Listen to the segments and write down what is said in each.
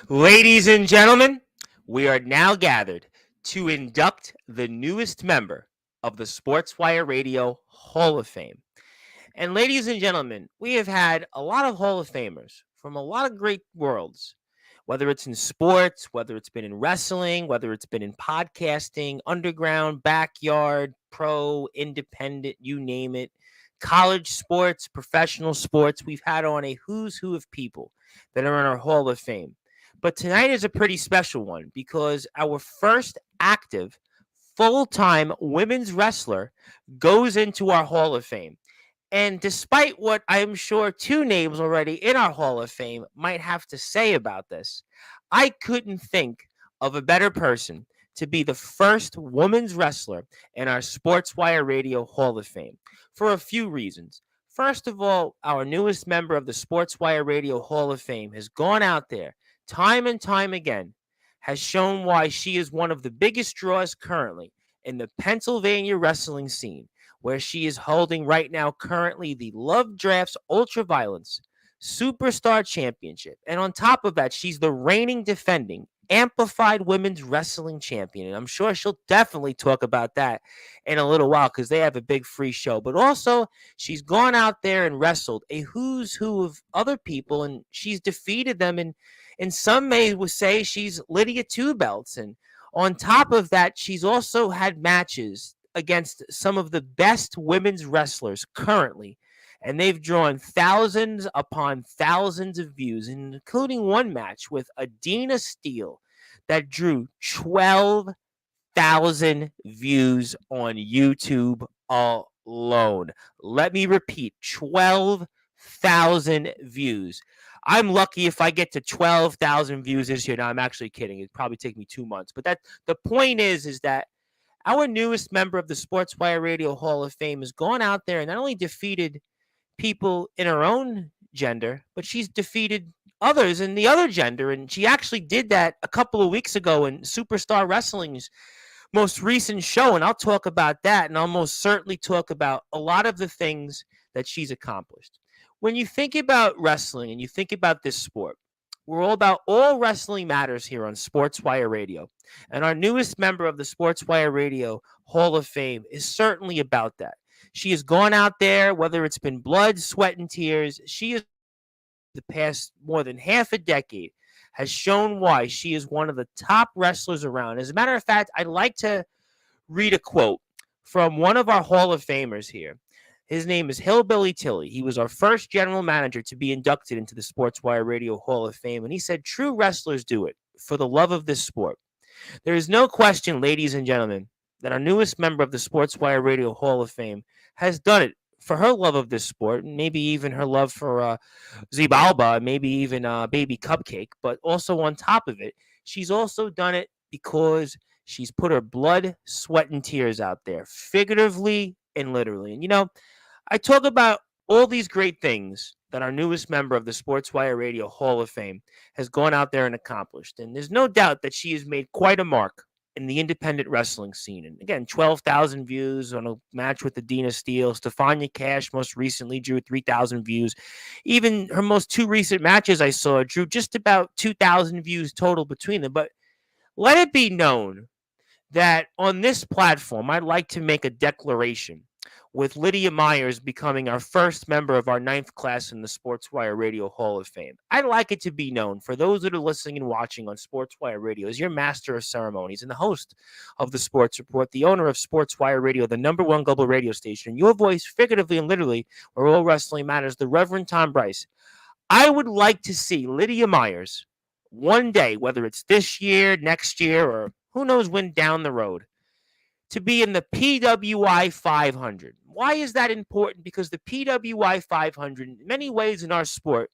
Ladies and gentlemen, we are now gathered to induct the newest member of the Sportswire Radio Hall of Fame. And ladies and gentlemen, we have had a lot of Hall of Famers from a lot of great worlds, whether it's in sports, whether it's been in wrestling, whether it's been in podcasting, underground, backyard, pro, independent, you name it, college sports, professional sports. We've had on a who's who of people that are in our Hall of Fame. But tonight is a pretty special one because our first active full time women's wrestler goes into our Hall of Fame. And despite what I'm sure two names already in our Hall of Fame might have to say about this, I couldn't think of a better person to be the first women's wrestler in our Sportswire Radio Hall of Fame for a few reasons. First of all, our newest member of the Sportswire Radio Hall of Fame has gone out there time and time again, has shown why she is one of the biggest draws currently in the Pennsylvania wrestling scene, where she is holding right now currently the Love Drafts Ultraviolence Superstar Championship. And on top of that, she's the reigning defending Amplified Women's Wrestling Champion. And I'm sure she'll definitely talk about that in a little while because they have a big free show. But also, she's gone out there and wrestled a who's who of other people, and she's defeated them. And some may say she's Lydia Two Belts. And on top of that, she's also had matches against some of the best women's wrestlers currently, and they've drawn thousands upon thousands of views, including one match with Adina Steele that drew 12,000 views on YouTube alone. Let me repeat, 12,000 views. I'm lucky if I get to 12,000 views this year. Now, I'm actually kidding. It'd probably take me 2 months. But the point is that our newest member of the Sportswire Radio Hall of Fame has gone out there and not only defeated people in her own gender, but she's defeated others in the other gender. And she actually did that a couple of weeks ago in Superstar Wrestling's most recent show. And I'll talk about that. And I'll most certainly talk about a lot of the things that she's accomplished. When you think about wrestling and you think about this sport, we're all about all wrestling matters here on Sportswire Radio. And our newest member of the Sportswire Radio Hall of Fame is certainly about that. She has gone out there, whether it's been blood, sweat, and tears. She has, the past more than half a decade, has shown why she is one of the top wrestlers around. As a matter of fact, I'd like to read a quote from one of our Hall of Famers here. His name is Hillbilly Tilly. He was our first general manager to be inducted into the Sportswire Radio Hall of Fame. And he said, "True wrestlers do it for the love of this sport. There is no question, ladies and gentlemen, that our newest member of the Sportswire Radio Hall of Fame has done it for her love of this sport, and maybe even her love for Zibalba, maybe even Baby Cupcake. But also on top of it, she's also done it because she's put her blood, sweat, and tears out there, figuratively and literally. And, I talk about all these great things that our newest member of the Sportswire Radio Hall of Fame has gone out there and accomplished. And there's no doubt that she has made quite a mark in the independent wrestling scene. And again, 12,000 views on a match with Adina Steele. Stephania Cash most recently drew 3,000 views. Even her most two recent matches I saw drew just about 2,000 views total between them. But let it be known that on this platform, I'd like to make a declaration with Lydia Myerz becoming our first member of our ninth class in the Sportswire Radio Hall of Fame. I'd like it to be known for those that are listening and watching on Sportswire Radio as your master of ceremonies and the host of the Sports Report, the owner of Sportswire Radio, the number one global radio station, your voice, figuratively and literally, where all wrestling matters, the Reverend Tom Bryce. I would like to see Lydia Myerz one day, whether it's this year, next year, or who knows when down the road, to be in the PWI 500. Why is that important? Because the PWI 500, in many ways in our sport,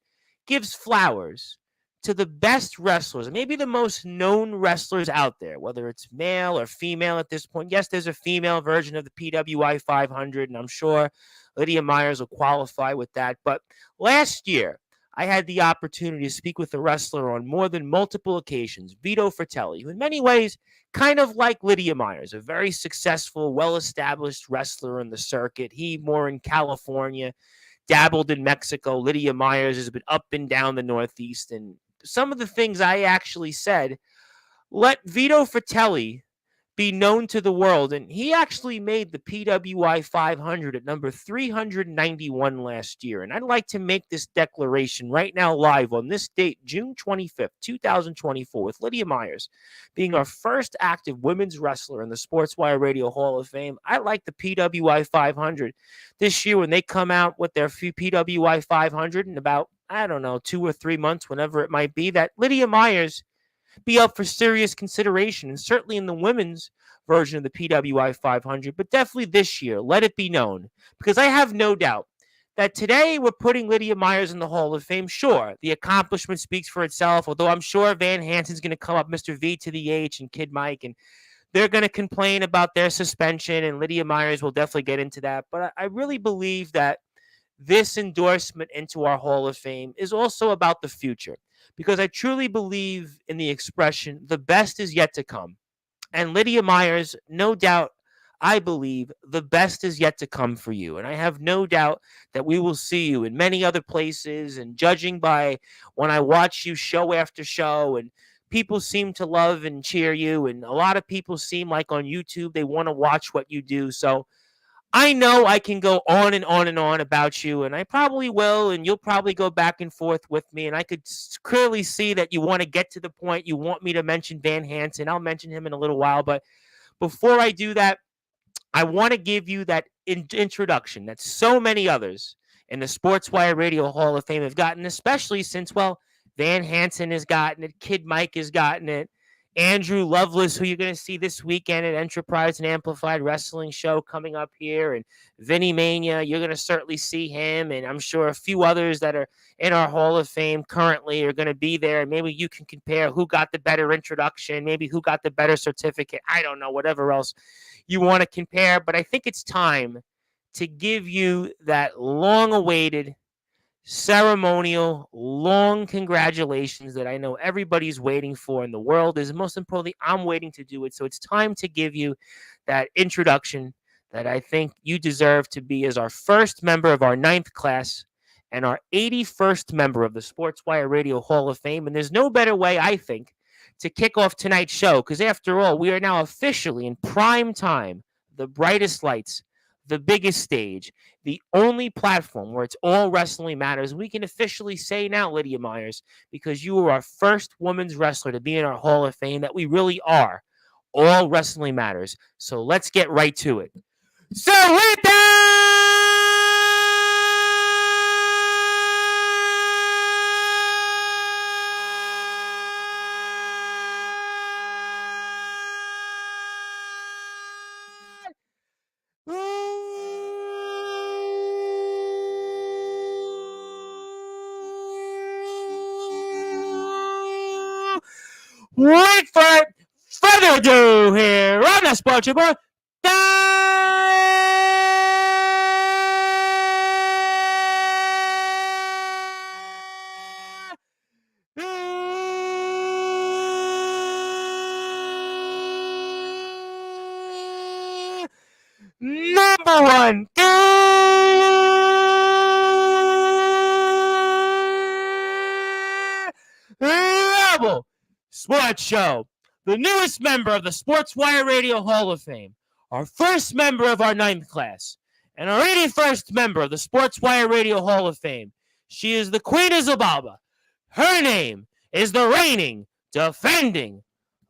gives flowers to the best wrestlers, maybe the most known wrestlers out there, whether it's male or female at this point. Yes, there's a female version of the PWI 500, and I'm sure Lydia Myerz will qualify with that. But last year, I had the opportunity to speak with a wrestler on more than multiple occasions, Vito Fratelli, who in many ways, kind of like Lydia Myerz, a very successful, well-established wrestler in the circuit. He more in California, dabbled in Mexico. Lydia Myerz has been up and down the Northeast, and some of the things I actually said. Let Vito Fratelli be known to the world. And he actually made the PWI 500 at number 391 last year. And I'd like to make this declaration right now live on this date, June 25th, 2024, with Lydia Myerz being our first active women's wrestler in the Sportswire Radio Hall of Fame. I like the PWI 500 this year when they come out with their PWI 500 in about, I don't know, 2 or 3 months, whenever it might be, that Lydia Myerz be up for serious consideration, and certainly in the women's version of the PWI 500, but definitely this year, let it be known, because I have no doubt that today we're putting Lydia Myerz in the Hall of Fame. Sure, the accomplishment speaks for itself, although I'm sure Van Hansen's going to come up, Mr. V to the H and Kid Mike, and they're going to complain about their suspension, and Lydia Myerz will definitely get into that. But I really believe that this endorsement into our Hall of Fame is also about the future, because I truly believe in the expression, the best is yet to come. And Lydia Myerz, no doubt, I believe the best is yet to come for you. And I have no doubt that we will see you in many other places. And judging by when I watch you show after show, and people seem to love and cheer you, and a lot of people seem like on YouTube, they want to watch what you do. So I know I can go on and on and on about you, and I probably will, and you'll probably go back and forth with me, and I could clearly see that you want to get to the point. You want me to mention Van Hansen. I'll mention him in a little while, but before I do that, I want to give you that introduction that so many others in the Sportswire Radio Hall of Fame have gotten, especially since, well, Van Hansen has gotten it, Kid Mike has gotten it, Andrew Lovelace, who you're going to see this weekend at Enterprise and Amplified Wrestling Show coming up here, and Vinny Mania, you're going to certainly see him, and I'm sure a few others that are in our Hall of Fame currently are going to be there. Maybe you can compare who got the better introduction, maybe who got the better certificate. I don't know, whatever else you want to compare, but I think it's time to give you that long-awaited ceremonial, long congratulations that I know everybody's waiting for in the world is. Most importantly, I'm waiting to do it. So it's time to give you that introduction that I think you deserve to be as our first member of our 9th class and our 81st member of the Sportswire Radio Hall of Fame. And there's no better way, I think, to kick off tonight's show, because after all, we are now officially in prime time, the brightest lights, the biggest stage, the only platform where it's all wrestling matters. We can officially say now, Lydia Myerz, because you were our first women's wrestler to be in our Hall of Fame, that we really are all wrestling matters. So let's get right to it. So with that, without further ado here on the Sportswire. Number one. Level Sports Show, the newest member of the Sportswire Radio Hall of Fame, our first member of our 9th class, and our 81st member of the Sportswire Radio Hall of Fame. She is the Queen of Zabalba. Her name is the reigning, defending,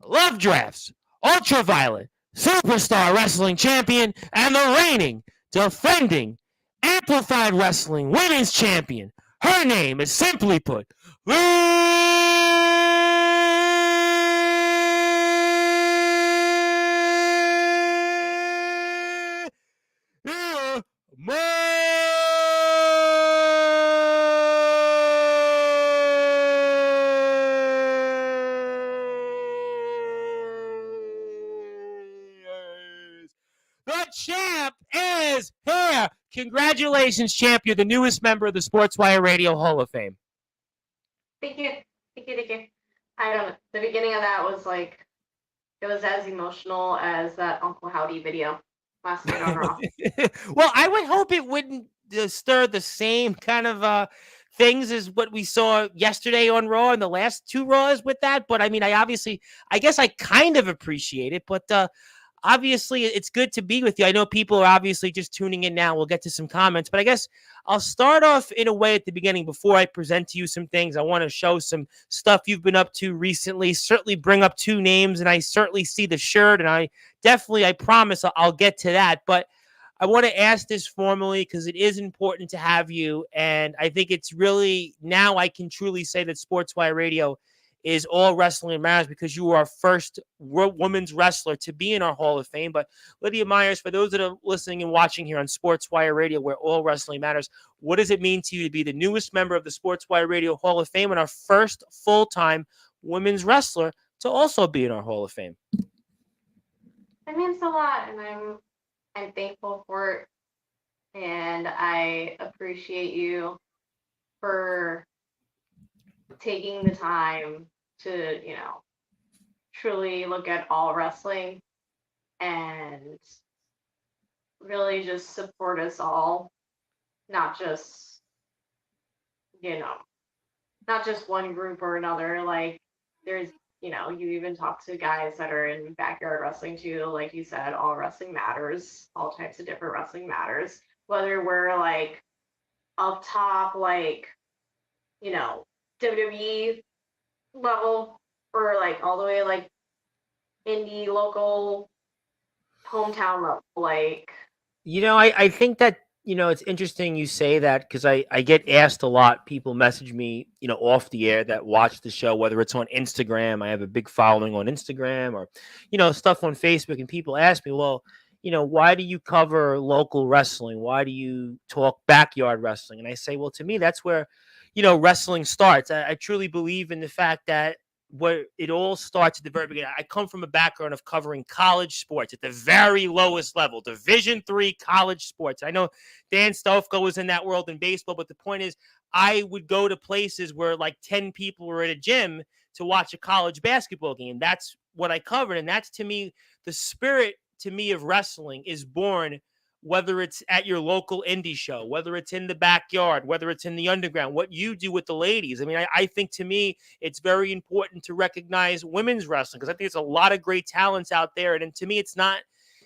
Love Drafts, Ultraviolet, Superstar Wrestling Champion, and the reigning, defending, Amplified Wrestling Women's Champion. Her name is, simply put, the champ is here. Congratulations, champ. You're the newest member of the Sportswire Radio Hall of Fame. Thank you. I don't know. The beginning of that was like, it was as emotional as that Uncle Howdy video last night on Raw. Well, I would hope it wouldn't stir the same kind of things as what we saw yesterday on Raw and the last two Raws with that. But I mean, I guess I kind of appreciate it. But obviously, it's good to be with you. I know people are obviously just tuning in now. We'll get to some comments, but I guess I'll start off in a way at the beginning before I present to you some things. I want to show some stuff you've been up to recently. Certainly bring up two names, and I certainly see the shirt, and I promise I'll get to that. But I want to ask this formally because it is important to have you. And I think it's really now I can truly say that Sportswire Radio is all wrestling matters because you are our first women's wrestler to be in our Hall of Fame. But Lydia Myerz, for those that are listening and watching here on Sportswire Radio, where all wrestling matters, what does it mean to you to be the newest member of the Sportswire Radio Hall of Fame and our first full-time women's wrestler to also be in our Hall of Fame? It means a lot, and I'm thankful for it, and I appreciate you for taking the time to, truly look at all wrestling and really just support us all, not just, not just one group or another. Like, there's, you even talk to guys that are in backyard wrestling too. Like you said, all wrestling matters, all types of different wrestling matters. Whether we're like up top, like, WWE level, or like all the way like indie, local, hometown level. Like, I think that, it's interesting you say that because I get asked a lot. People message me, off the air that watch the show, whether it's on Instagram. I have a big following on Instagram or, stuff on Facebook. And people ask me, well, why do you cover local wrestling? Why do you talk backyard wrestling? And I say, well, to me, that's where, wrestling starts. I truly believe in the fact that where it all starts at the very beginning. I come from a background of covering college sports at the very lowest level, Division III college sports. I know Dan Stofko was in that world in baseball, but the point is, I would go to places where like 10 people were at a gym to watch a college basketball game. That's what I covered, and that's to me the spirit to me of wrestling is born. Whether it's at your local indie show, whether it's in the backyard, whether it's in the underground, what you do with the ladies. I mean, I think to me, it's very important to recognize women's wrestling because I think there's a lot of great talents out there. And to me,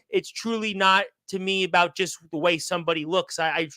it's truly not to me about just the way somebody looks. I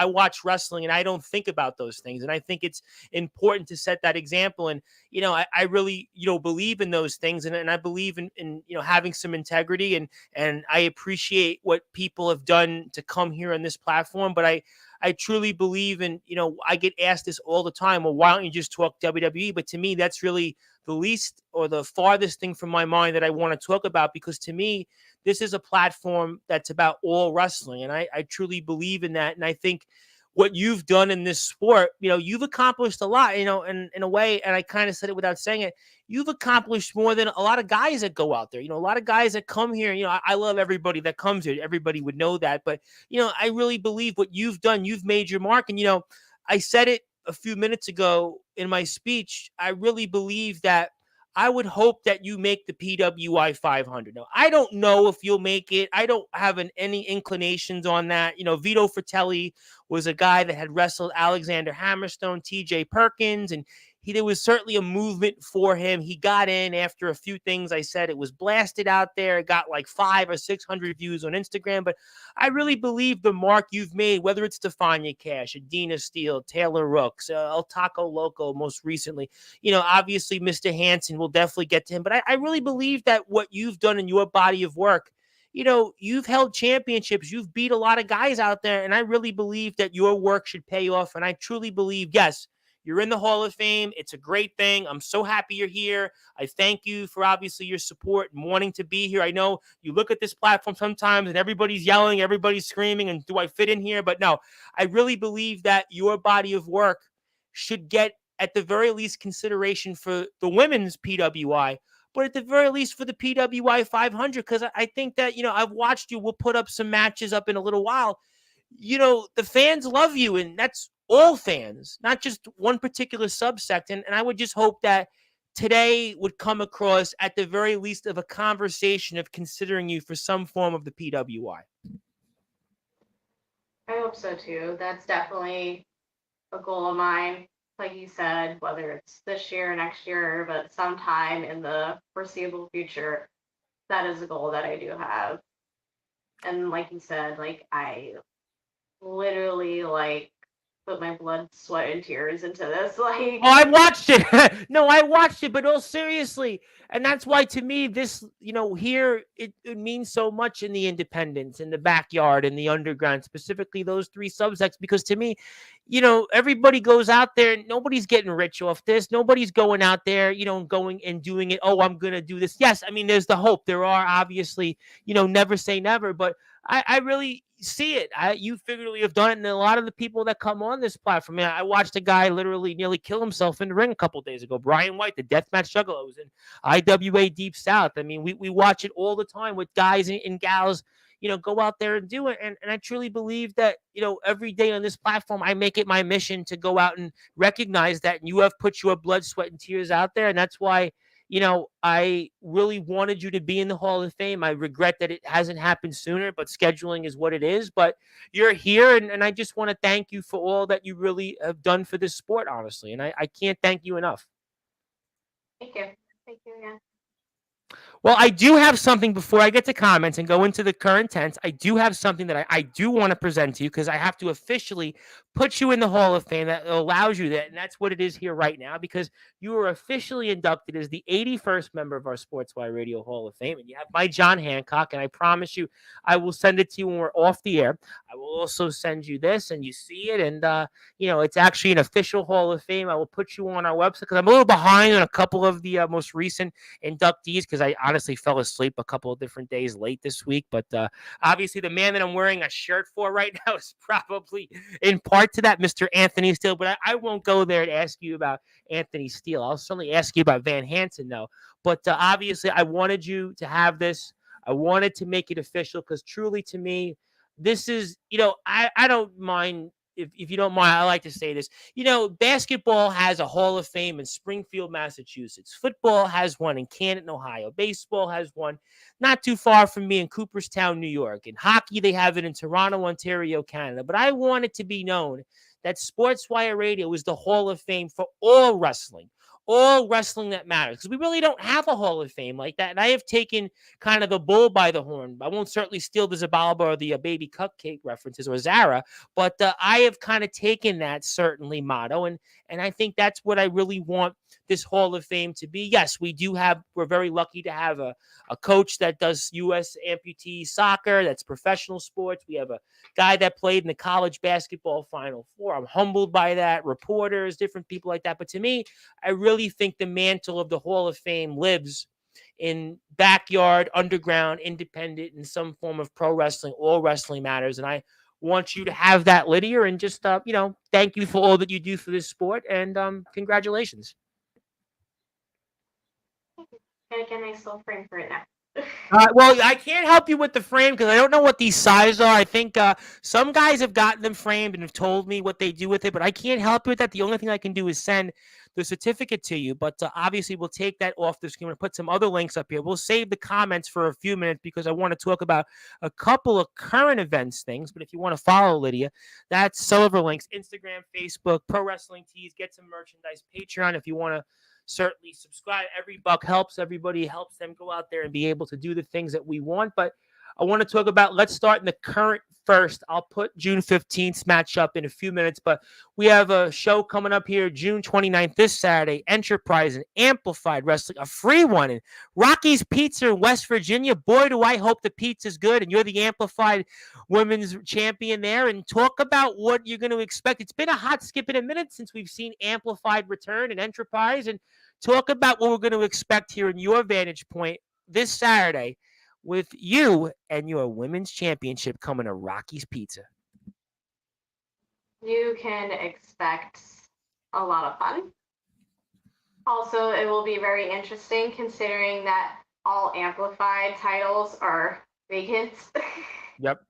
watch wrestling and I don't think about those things. And I think it's important to set that example. And, I really, believe in those things. And I believe in having some integrity and I appreciate what people have done to come here on this platform. But I truly believe in, I get asked this all the time. Well, why don't you just talk WWE? But to me, that's really the least or the farthest thing from my mind that I want to talk about, because to me, this is a platform that's about all wrestling. And I truly believe in that. And I think what you've done in this sport, you've accomplished a lot, and in a way, and I kind of said it without saying it, you've accomplished more than a lot of guys that go out there, a lot of guys that come here. I love everybody that comes here. Everybody would know that. But, I really believe what you've done, you've made your mark. And, I said it a few minutes ago in my speech. I really believe that I would hope that you make the PWI 500. Now, I don't know if you'll make it. I don't have any inclinations on that. Vito Fratelli was a guy that had wrestled Alexander Hammerstone, TJ Perkins, and there was certainly a movement for him. He got in after a few things I said. It was blasted out there. It got like 500 or 600 views on Instagram. But I really believe the mark you've made, whether it's Stefania Cash, Adina Steele, Taylor Rooks, El Taco Loco most recently, obviously Mr. Hansen, we'll definitely get to him. But I really believe that what you've done in your body of work, you've held championships. You've beat a lot of guys out there. And I really believe that your work should pay off. And I truly believe, yes, you're in the Hall of Fame. It's a great thing. I'm so happy you're here. I thank you for obviously your support and wanting to be here. I know you look at this platform sometimes and everybody's yelling, everybody's screaming, and do I fit in here? But no, I really believe that your body of work should get at the very least consideration for the women's PWI, but at the very least for the PWI 500, because I think that, I've watched you. We'll put up some matches up in a little while. The fans love you, and that's all fans, not just one particular subsect. And I would just hope that today would come across at the very least of a conversation of considering you for some form of the PWI. I hope so too. That's definitely a goal of mine. Like you said, whether it's this year or next year, but sometime in the foreseeable future, that is a goal that I do have. And like you said, like I literally like put my blood, sweat, and tears into this. Oh, Like, I watched it. No, I watched it, but all seriously. And that's why to me, this, here it means so much in the independents, in the backyard, in the underground, specifically those three subsects. Because to me, everybody goes out there and nobody's getting rich off this. Nobody's going out there, going and doing it. Oh, I'm going to do this. Yes, I mean, there's the hope. There are obviously, never say never, but I really see it. You figuratively have done it, and a lot of the people that come on this platform. I watched a guy literally nearly kill himself in the ring a couple days ago. Brian White, the deathmatch juggler, was in IWA Deep South. I mean, we watch it all the time with guys and gals. Go out there and do it. And I truly believe that, every day on this platform, I make it my mission to go out and recognize that. And you have put your blood, sweat, and tears out there. And that's why I really wanted you to be in the Hall of Fame. I regret that it hasn't happened sooner, but scheduling is what it is. But you're here, and I just want to thank you for all that you really have done for this sport, honestly. And I can't thank you enough. thank you. Thank you again. Well, I do have something before I get to comments and go into the current tense. I do have something that I do want to present to you because I have to officially put you in the Hall of Fame that allows you that. And that's what it is here right now because you are officially inducted as the 81st member of our Sportswire Radio Hall of Fame. And you have my John Hancock. And I promise you, I will send it to you when we're off the air. I will also send you this and you see it. And, it's actually an official Hall of Fame. I will put you on our website because I'm a little behind on a couple of the most recent inductees because I honestly fell asleep a couple of different days late this week. But obviously, the man that I'm wearing a shirt for right now is probably in part to that, Mr. Anthony Steele. But I won't go there to ask you about Anthony Steele. I'll certainly ask you about Van Hansen, though. But obviously, I wanted you to have this. I wanted to make it official because truly to me, this is, I don't mind. If you don't mind, I like to say this. Basketball has a Hall of Fame in Springfield, Massachusetts. Football has one in Canton, Ohio. Baseball has one not too far from me in Cooperstown, New York. In hockey, they have it in Toronto, Ontario, Canada. But I want it to be known that Sportswire Radio is the Hall of Fame for all wrestling that matters. Because we really don't have a Hall of Fame like that. And I have taken kind of the bull by the horn. I won't certainly steal the Zabalba or the baby cupcake references or Zara, but I have kind of taken that certainly motto, and I think that's what I really want this Hall of Fame to be. Yes, we're very lucky to have a coach that does U.S. amputee soccer, that's professional sports. We have a guy that played in the college basketball Final Four. I'm humbled by that. Reporters, different people like that. But to me, I really think the mantle of the Hall of Fame lives in backyard, underground, independent, in some form of pro wrestling. All wrestling matters, and I want you to have that, Lydia, and just thank you for all that you do for this sport, and congratulations. Gotta get a nice little frame for it now. Well, I can't help you with the frame because I don't know what these sizes are. I think some guys have gotten them framed and have told me what they do with it, but I can't help you with that. The only thing I can do is send the certificate to you. But obviously, we'll take that off the screen and put some other links up here. We'll save the comments for a few minutes because I want to talk about a couple of current events things. But if you want to follow Lydia, that's some of her links: Instagram, Facebook, Pro Wrestling Tees, get some merchandise, Patreon. If you want to certainly subscribe. Every buck helps. Everybody helps them go out there and be able to do the things that we want. But I want to talk about, let's start in the current first. I'll put June 15th match up in a few minutes, but we have a show coming up here June 29th, this Saturday, Enterprise and Amplified Wrestling, a free one in Rocky's Pizza in West Virginia. Boy, do I hope the pizza's good, and you're the Amplified Women's Champion there, and talk about what you're going to expect. It's been a hot skip in a minute since we've seen Amplified return and Enterprise, and talk about what we're going to expect here in your vantage point this Saturday with you and your women's championship coming to Rocky's Pizza. You can expect a lot of fun. Also, it will be very interesting considering that all amplified titles are vacant. Yep.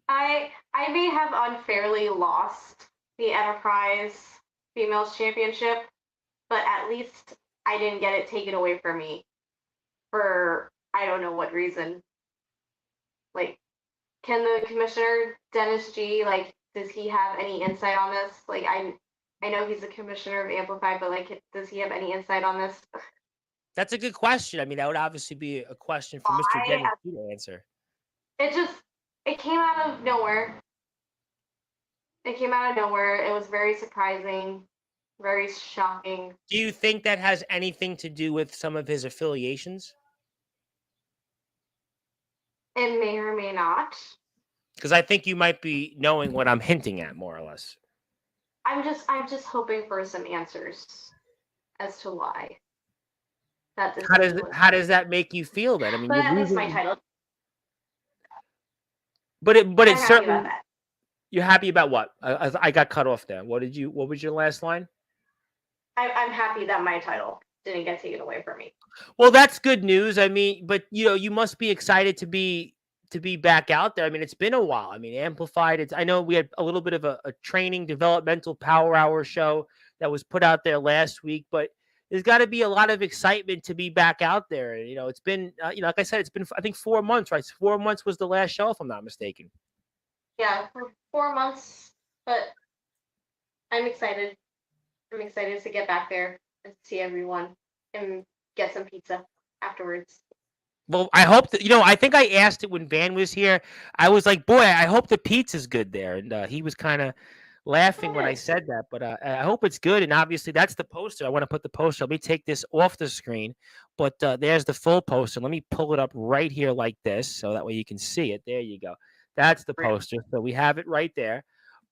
I may have unfairly lost the Enterprise Females Championship, but at least I didn't get it taken away from me for I don't know what reason. Like, can the commissioner, Dennis G, like, does he have any insight on this? Like, I know he's the commissioner of Amplified, but like, does he have any insight on this? That's a good question. I mean, that would obviously be a question for Mr. Why? Dennis to answer. It just, it came out of nowhere. It came out of nowhere. It was very surprising, very shocking. Do you think that has anything to do with some of his affiliations? It may or may not. Because I think you might be knowing what I'm hinting at, more or less. I'm just hoping for some answers as to why. How does that make you feel then? I mean, but you're at least losing, my title. but it's certainly. About that. You're happy about what? I got cut off there. What was your last line? I'm happy that my title didn't get taken away from me. Well, that's good news. I mean, but you must be excited to be back out there. I mean, it's been a while. I mean, Amplified. I know we had a little bit of a training developmental power hour show that was put out there last week, but there's got to be a lot of excitement to be back out there. And, it's been, like I said, it's been, I think 4 months, right? 4 months was the last show, if I'm not mistaken. Yeah, for 4 months, but I'm excited. I'm excited to get back there and see everyone and get some pizza afterwards. Well, I hope that, I think I asked it when Van was here. I was like, boy, I hope the pizza's good there. And he was kind of laughing when I said that, but I hope it's good. And obviously that's the poster. I want to put the poster. Let me take this off the screen, but there's the full poster. Let me pull it up right here like this. So that way you can see it. There you go. That's the poster. So we have it right there.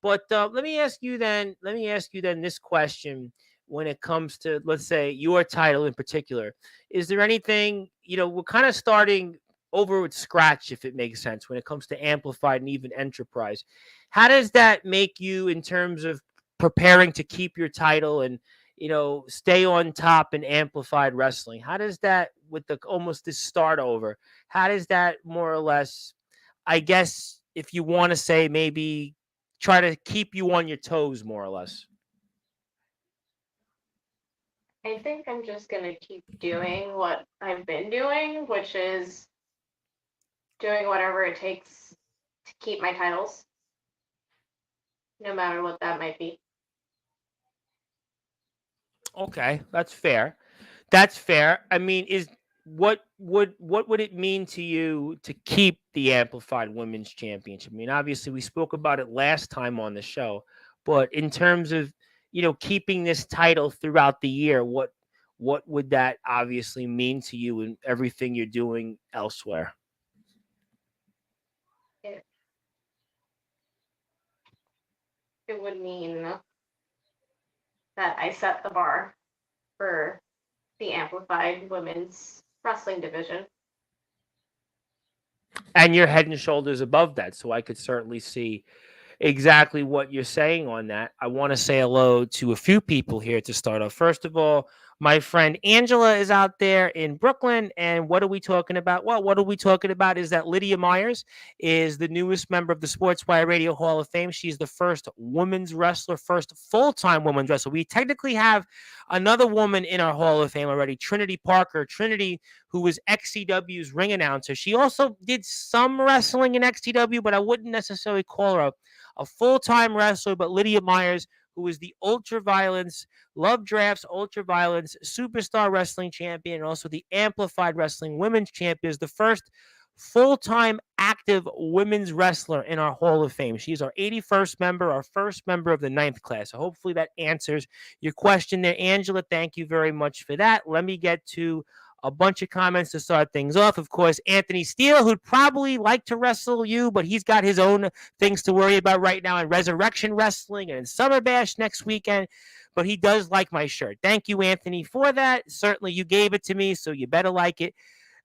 But let me ask you then this question when it comes to, let's say, your title in particular. Is there anything, we're kind of starting over with scratch, if it makes sense, when it comes to Amplified and even Enterprise. How does that make you in terms of preparing to keep your title and, stay on top in Amplified Wrestling? How does that, with the almost this start over, how does that more or less, I guess, if you want to say, maybe try to keep you on your toes, more or less? I think I'm just going to keep doing what I've been doing, which is doing whatever it takes to keep my titles, no matter what that might be. Okay, that's fair. That's fair. I mean, what would it mean to you to keep the Amplified Women's Championship? I mean, obviously we spoke about it last time on the show, but in terms of, keeping this title throughout the year, what would that obviously mean to you and everything you're doing elsewhere? It would mean that I set the bar for the Amplified Women's Wrestling division. And you're head and shoulders above that, so I could certainly see exactly what you're saying on that. I want to say hello to a few people here to start off. First of all, my friend Angela is out there in Brooklyn. And what are we talking about? Well, what are we talking about is that Lydia Myerz is the newest member of the Sportswire Radio Hall of Fame. She's the first women's wrestler, first full-time women's wrestler. We technically have another woman in our Hall of Fame already, Trinity Parker. Trinity, who was XCW's ring announcer. She also did some wrestling in XCW, but I wouldn't necessarily call her a full-time wrestler. But Lydia Myerz, who is the Ultraviolence, Love Drafts Ultraviolence Superstar Wrestling Champion, and also the Amplified Wrestling Women's Champion, is the first full-time active women's wrestler in our Hall of Fame. She's our 81st member, our first member of the 9th class. So hopefully that answers your question there, Angela. Thank you very much for that. Let me get to a bunch of comments to start things off. Of course, Anthony Steele, who'd probably like to wrestle you, but he's got his own things to worry about right now in Resurrection Wrestling and in Summer Bash next weekend. But he does like my shirt. Thank you, Anthony, for that. Certainly you gave it to me, so you better like it.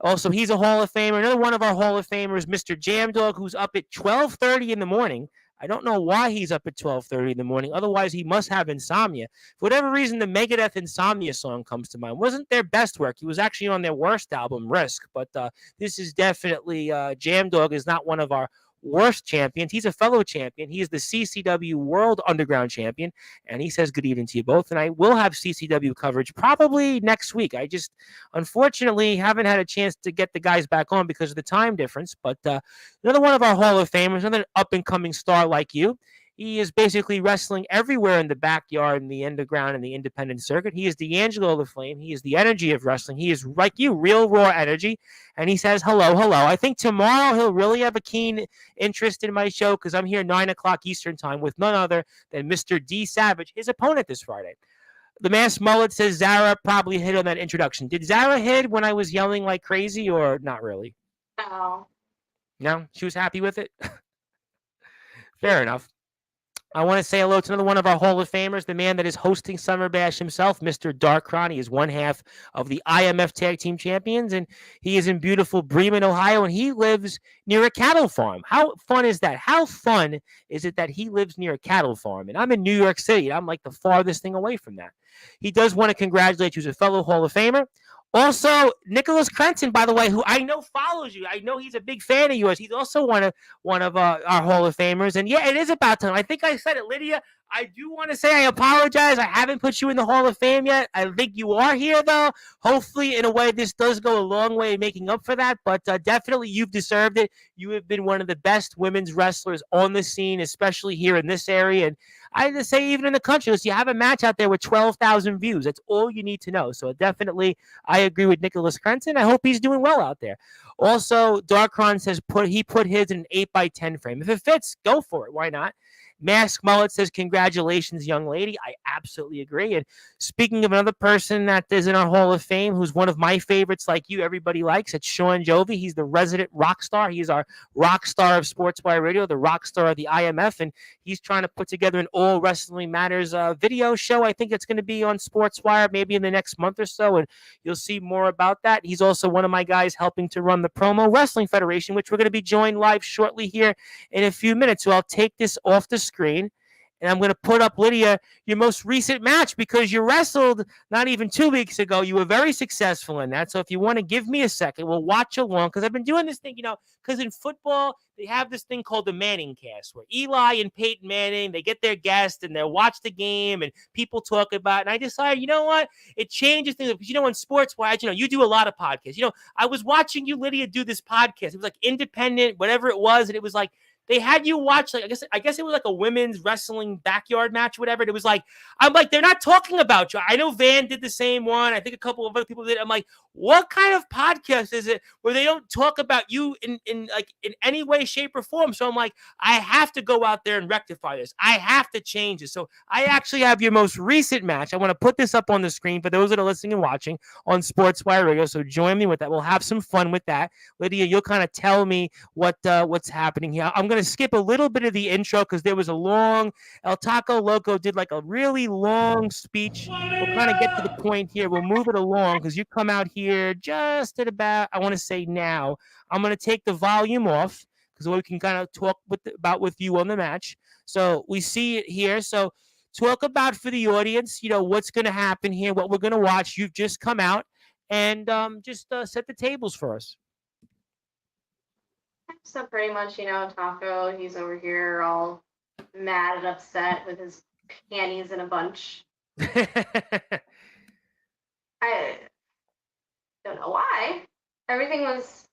Also, he's a Hall of Famer. Another one of our Hall of Famers, Mr. Jam Dog, who's up at 12:30 in the morning. I don't know why he's up at 12:30 in the morning. Otherwise, he must have insomnia. For whatever reason, the Megadeth Insomnia song comes to mind. Wasn't their best work. He was actually on their worst album, Risk. But this is definitely, Jam Dog is not one of our worst champions. He's a fellow champion. He is the CCW World Underground Champion, and he says good evening to you both. And I will have CCW coverage probably next week. I just, unfortunately, haven't had a chance to get the guys back on because of the time difference. But another one of our Hall of Famers, another up-and-coming star like you. He is basically wrestling everywhere in the backyard, in the underground, and the independent circuit. He is D'Angelo the Flame. He is the energy of wrestling. He is like you, real raw energy. And he says, hello, hello. I think tomorrow he'll really have a keen interest in my show because I'm here 9 o'clock Eastern time with none other than Mr. D Savage, his opponent this Friday. The Masked Mullet says Zara probably hit on that introduction. Did Zara hit when I was yelling like crazy or not really? No. No? She was happy with it? Fair enough. I want to say hello to another one of our Hall of Famers, the man that is hosting Summer Bash himself, Mr. Darkron. He is one half of the IMF Tag Team Champions, and he is in beautiful Bremen, Ohio, and he lives near a cattle farm. How fun is that? How fun is it that he lives near a cattle farm? And I'm in New York City, and I'm like the farthest thing away from that. He does want to congratulate you as a fellow Hall of Famer. Also, Nicholas Crenton, by the way, who I know follows you. I know he's a big fan of yours. He's also one of our Hall of Famers. And yeah, it is about time. I think I said it, Lydia. I do want to say I apologize. I haven't put you in the Hall of Fame yet. I think you are here, though. Hopefully, in a way, this does go a long way in making up for that. But definitely, you've deserved it. You have been one of the best women's wrestlers on the scene, especially here in this area. And I just say even in the country, you have a match out there with 12,000 views. That's all you need to know. So definitely, I agree with Nicholas Crenton. I hope he's doing well out there. Also, Darkron says he put his in an 8x10 frame. If it fits, go for it. Why not? Masked Mullet says, congratulations, young lady. I absolutely agree. And speaking of another person that is in our Hall of Fame, who's one of my favorites like you, everybody likes, it's Sean Jovi. He's the resident rock star. He's our rock star of Sportswire Radio, the rock star of the IMF, and he's trying to put together an All Wrestling Matters video show. I think it's going to be on Sportswire maybe in the next month or so, and you'll see more about that. He's also one of my guys helping to run the Promo Wrestling Federation, which we're going to be joined live shortly here in a few minutes. So I'll take this off the screen, and I'm going to put up, Lydia, your most recent match because you wrestled not even 2 weeks ago. You were very successful in that. So if you want to give me a second, we'll watch along because I've been doing this thing, because in football, they have this thing called the Manning cast where Eli and Peyton Manning, they get their guest and they'll watch the game and people talk about it. And I decided, you know what? It changes things. Because, in sports-wise, you do a lot of podcasts. I was watching you, Lydia, do this podcast. It was like independent, whatever it was. And it was like, they had you watch, like, I guess it was like a women's wrestling backyard match, whatever. And it was like, I'm like, they're not talking about you. I know Van did the same one. I think a couple of other people did. I'm like, what kind of podcast is it where they don't talk about you in any way, shape, or form? So I'm like, I have to go out there and rectify this. I have to change this. So I actually have your most recent match. I want to put this up on the screen for those that are listening and watching on Sportswire Radio. So join me with that. We'll have some fun with that. Lydia, you'll kind of tell me what's happening here. I'm going to skip a little bit of the intro because there was a long, El Taco Loco did like a really long speech. We'll kind of get to the point here. We'll move it along because you come out here just at about, I want to say now. I'm going to take the volume off because we can kind of talk with you on the match. So we see it here. So talk about for the audience, what's going to happen here, what we're going to watch. You've just come out and just set the tables for us. So pretty much, Taco, he's over here all mad and upset with his panties in a bunch. I don't know why. Everything was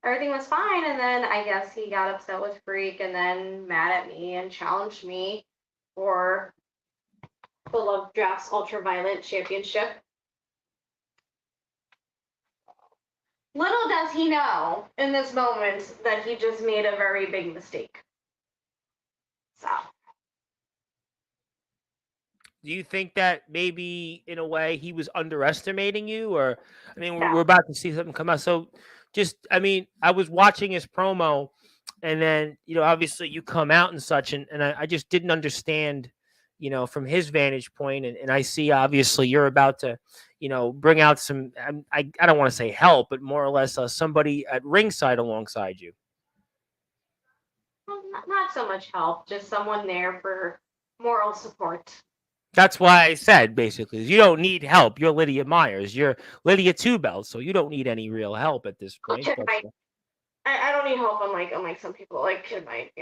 fine, and then I guess he got upset with Freak and then mad at me and challenged me for the Love Drafts Ultraviolet Championship. Little does he know in this moment that he just made a very big mistake. So. Do you think that maybe in a way he was underestimating you? Or, we're about to see something come out. So I was watching his promo and then, obviously you come out and such. And I just didn't understand, from his vantage point. And I see, obviously, you're about to, bring out some, I don't want to say help, but more or less somebody at ringside alongside you. Well, not so much help, just someone there for moral support. That's why I said, basically, you don't need help. You're Lydia Myerz. You're Lydia Two Bells, so you don't need any real help at this point. I don't need help unlike some people like Kid Mike,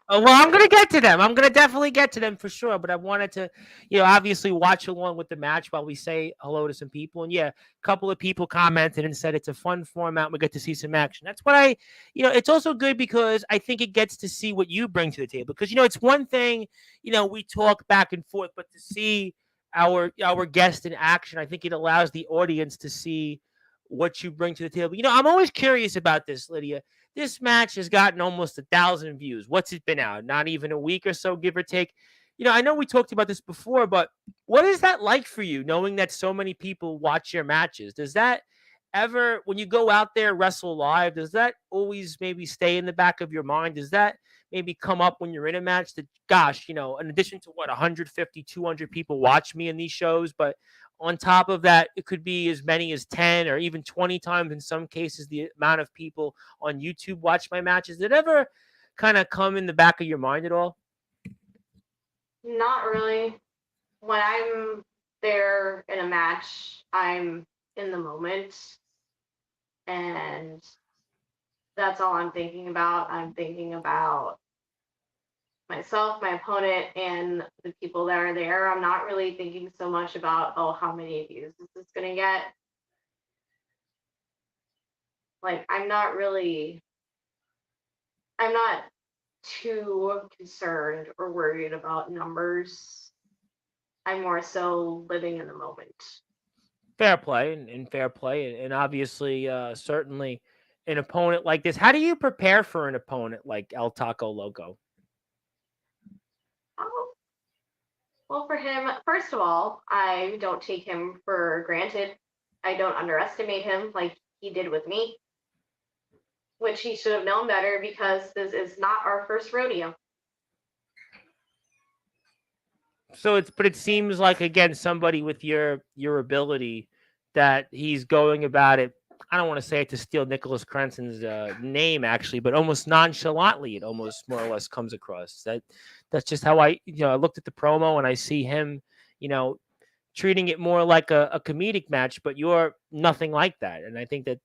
Oh, well, I'm gonna get to them. I'm gonna definitely get to them for sure. But I wanted to, obviously watch along with the match while we say hello to some people. And yeah, a couple of people commented and said it's a fun format. We get to see some action. That's what it's also good because I think it gets to see what you bring to the table. Because it's one thing, we talk back and forth, but to see our guest in action, I think it allows the audience to see what you bring to the table. I'm always curious about this, Lydia. This match has gotten almost 1,000 views. What's it been out? Not even a week or so, give or take. I know we talked about this before, but what is that like for you, knowing that so many people watch your matches? Does that ever, when you go out there wrestle live, does that always maybe stay in the back of your mind? Does that maybe come up when you're in a match that, gosh, in addition to what, 150, 200 people watch me in these shows, but on top of that, it could be as many as 10 or even 20 times in some cases the amount of people on YouTube watch my matches. Did it ever kind of come in the back of your mind at all? Not really. When I'm there in a match, I'm in the moment, and that's all I'm thinking about. I'm thinking about myself, my opponent, and the people that are there. I'm not really thinking so much about, oh, how many views this is going to get. Like, I'm not too concerned or worried about numbers. I'm more so living in the moment. Fair play and fair play. And obviously, certainly an opponent like this. How do you prepare for an opponent like El Taco Loco? Oh, well, for him, first of all, I don't take him for granted. I don't underestimate him like he did with me, which he should have known better because this is not our first rodeo. So but it seems like, again, somebody with your ability, that he's going about it. I don't want to say it to steal Nicholas Crenson name, actually, but almost nonchalantly. It almost more or less comes across that's just how I looked at the promo and I see him, you know, treating it more like a comedic match, but you're nothing like that. And I think that,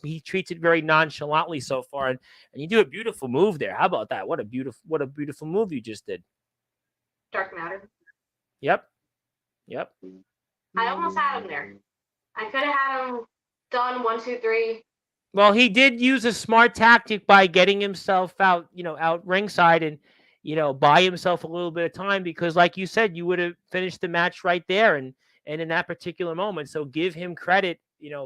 he treats it very nonchalantly so far. And you do a beautiful move there. How about that? What a beautiful move you just did. Dark matter. Yep. Yep. I almost had him there. I could have had him done 1, 2, 3. Well, he did use a smart tactic by getting himself out ringside and, buy himself a little bit of time because, like you said, you would have finished the match right there and in that particular moment. So give him credit,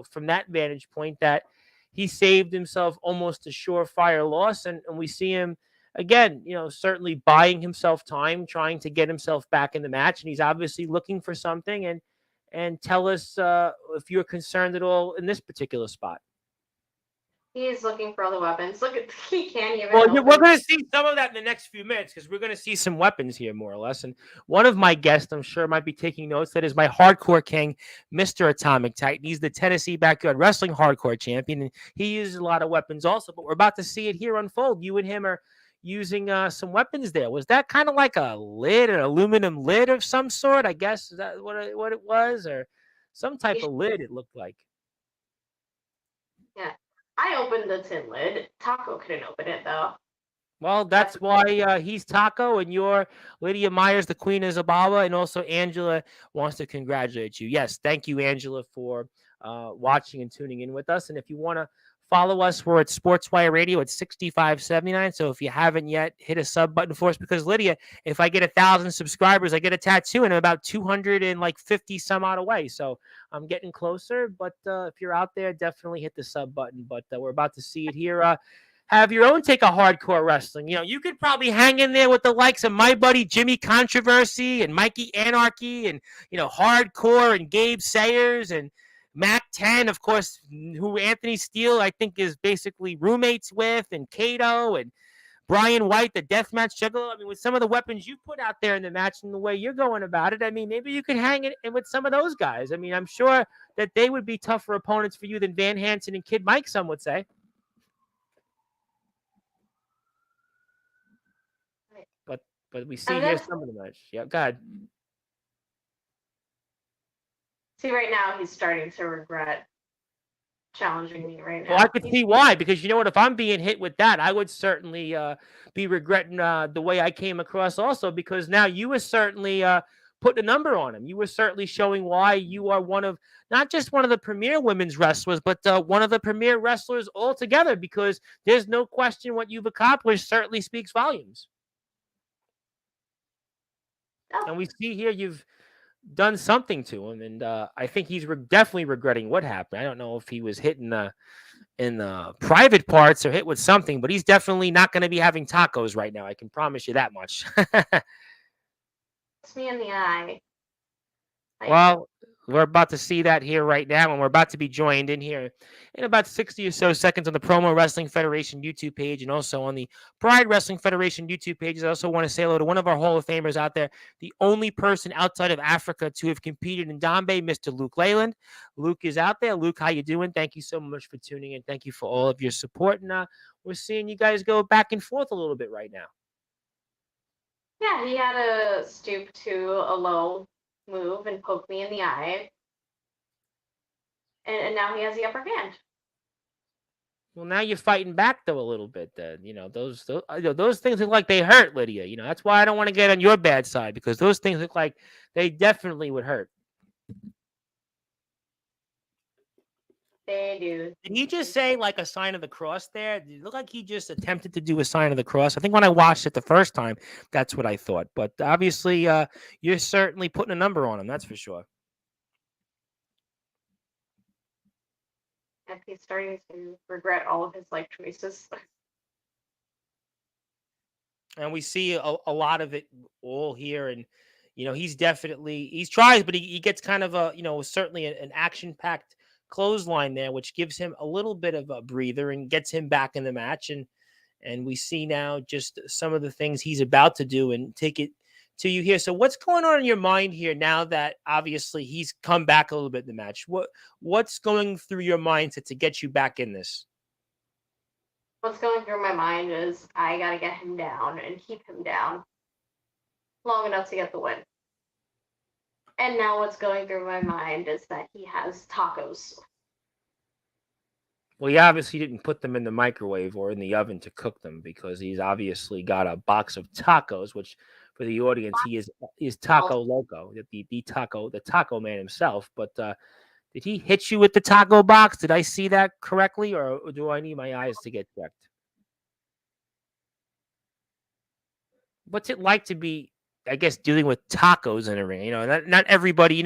from that vantage point that he saved himself almost a surefire loss. And we see him again, certainly buying himself time, trying to get himself back in the match. And he's obviously looking for something. And tell us if you're concerned at all in this particular spot. He's looking for other weapons. Look at he can't even Well, we're open. going to see some of that in the next few minutes because we're going to see some weapons here, more or less. And one of my guests, I'm sure, might be taking notes. That is my hardcore king, Mr. Atomic Titan. He's the Tennessee Backyard Wrestling hardcore champion, and he uses a lot of weapons also. But we're about to see it here unfold. You and him are using some weapons there. Was that kind of like a lid, an aluminum lid of some sort? I guess is that what it was, or some type of lid? It looked like. Yeah. I opened the tin lid. Taco couldn't open it though. Well, that's why he's Taco and you're Lydia Myerz, the Queen of Zabala, and also Angela wants to congratulate you. Yes, thank you, Angela, for watching and tuning in with us. And if you want to follow us, we're at Sportswire Radio at 6579. So if you haven't yet, hit a sub button for us because Lydia, if I get 1,000 subscribers, I get a tattoo and I'm about 250 some odd away. So I'm getting closer. But if you're out there, definitely hit the sub button. But we're about to see it here. Have your own take of hardcore wrestling. You could probably hang in there with the likes of my buddy Jimmy Controversy and Mikey Anarchy and, Hardcore and Gabe Sayers and Mac 10, of course, who Anthony Steele, I think, is basically roommates with, and Kato and Brian White, the deathmatch juggler. I mean, with some of the weapons you put out there in the match and the way you're going about it, I mean, maybe you could hang it with some of those guys. I mean, I'm sure that they would be tougher opponents for you than Van Hansen and Kid Mike, some would say. But we see here some of the match. Yeah, go ahead. See, right now he's starting to regret challenging me right Well, I now. could see why, because you know what? If I'm being hit with that, I would certainly be regretting the way I came across also, because now you were certainly putting a number on him. You were certainly showing why you are one of, not just one of the premier women's wrestlers, but one of the premier wrestlers altogether, because there's no question what you've accomplished certainly speaks volumes. Oh, And we see here you've done something to him, and I think he's definitely regretting what happened. I don't know if he was hitting in the private parts or hit with something, but he's definitely not going to be having tacos right now. I can promise you that much. it's me in the eye. Like, Well, we're about to see that here right now, and we're about to be joined in here in about 60 or so seconds on the Promo Wrestling Federation YouTube page and also on the Pride Wrestling Federation YouTube pages. I also want to say hello to one of our Hall of Famers out there, the only person outside of Africa to have competed in Dombe, Mr. Luke Leyland. Luke is out there. Luke, how you doing? Thank you so much for tuning in. Thank you for all of your support, and we're seeing you guys go back and forth a little bit right now. yeah, he had to stoop to a low move and poke me in the eye. And now he has the upper hand. Well, now you're fighting back though a little bit. Those things look like they hurt, Lydia. That's why I don't want to get on your bad side, because those things look like they definitely would hurt. They do. Did he just say like a sign of the cross there? Did it look like he just attempted to do a sign of the cross? I think when I watched it the first time, that's what I thought. But obviously, you're certainly putting a number on him. That's for sure. And he's starting to regret all of his life choices. And we see a lot of it all here. And he's tries, but he gets kind of certainly an action packed clothesline there, which gives him a little bit of a breather and gets him back in the match. And we see now just some of the things he's about to do and take it to you here. So what's going on in your mind here now that obviously he's come back a little bit in the match? What's going through your mind to get you back in this? What's going through my mind is I gotta get him down and keep him down long enough to get the win. And now what's going through my mind is that he has tacos. Well, he obviously didn't put them in the microwave or in the oven to cook them, because he's obviously got a box of tacos, which for the audience, he is Taco Loco, the taco man himself. But did he hit you with the taco box? Did I see that correctly, or do I need my eyes to get checked? What's it like to be, I guess, dealing with tacos in a ring? Not everybody,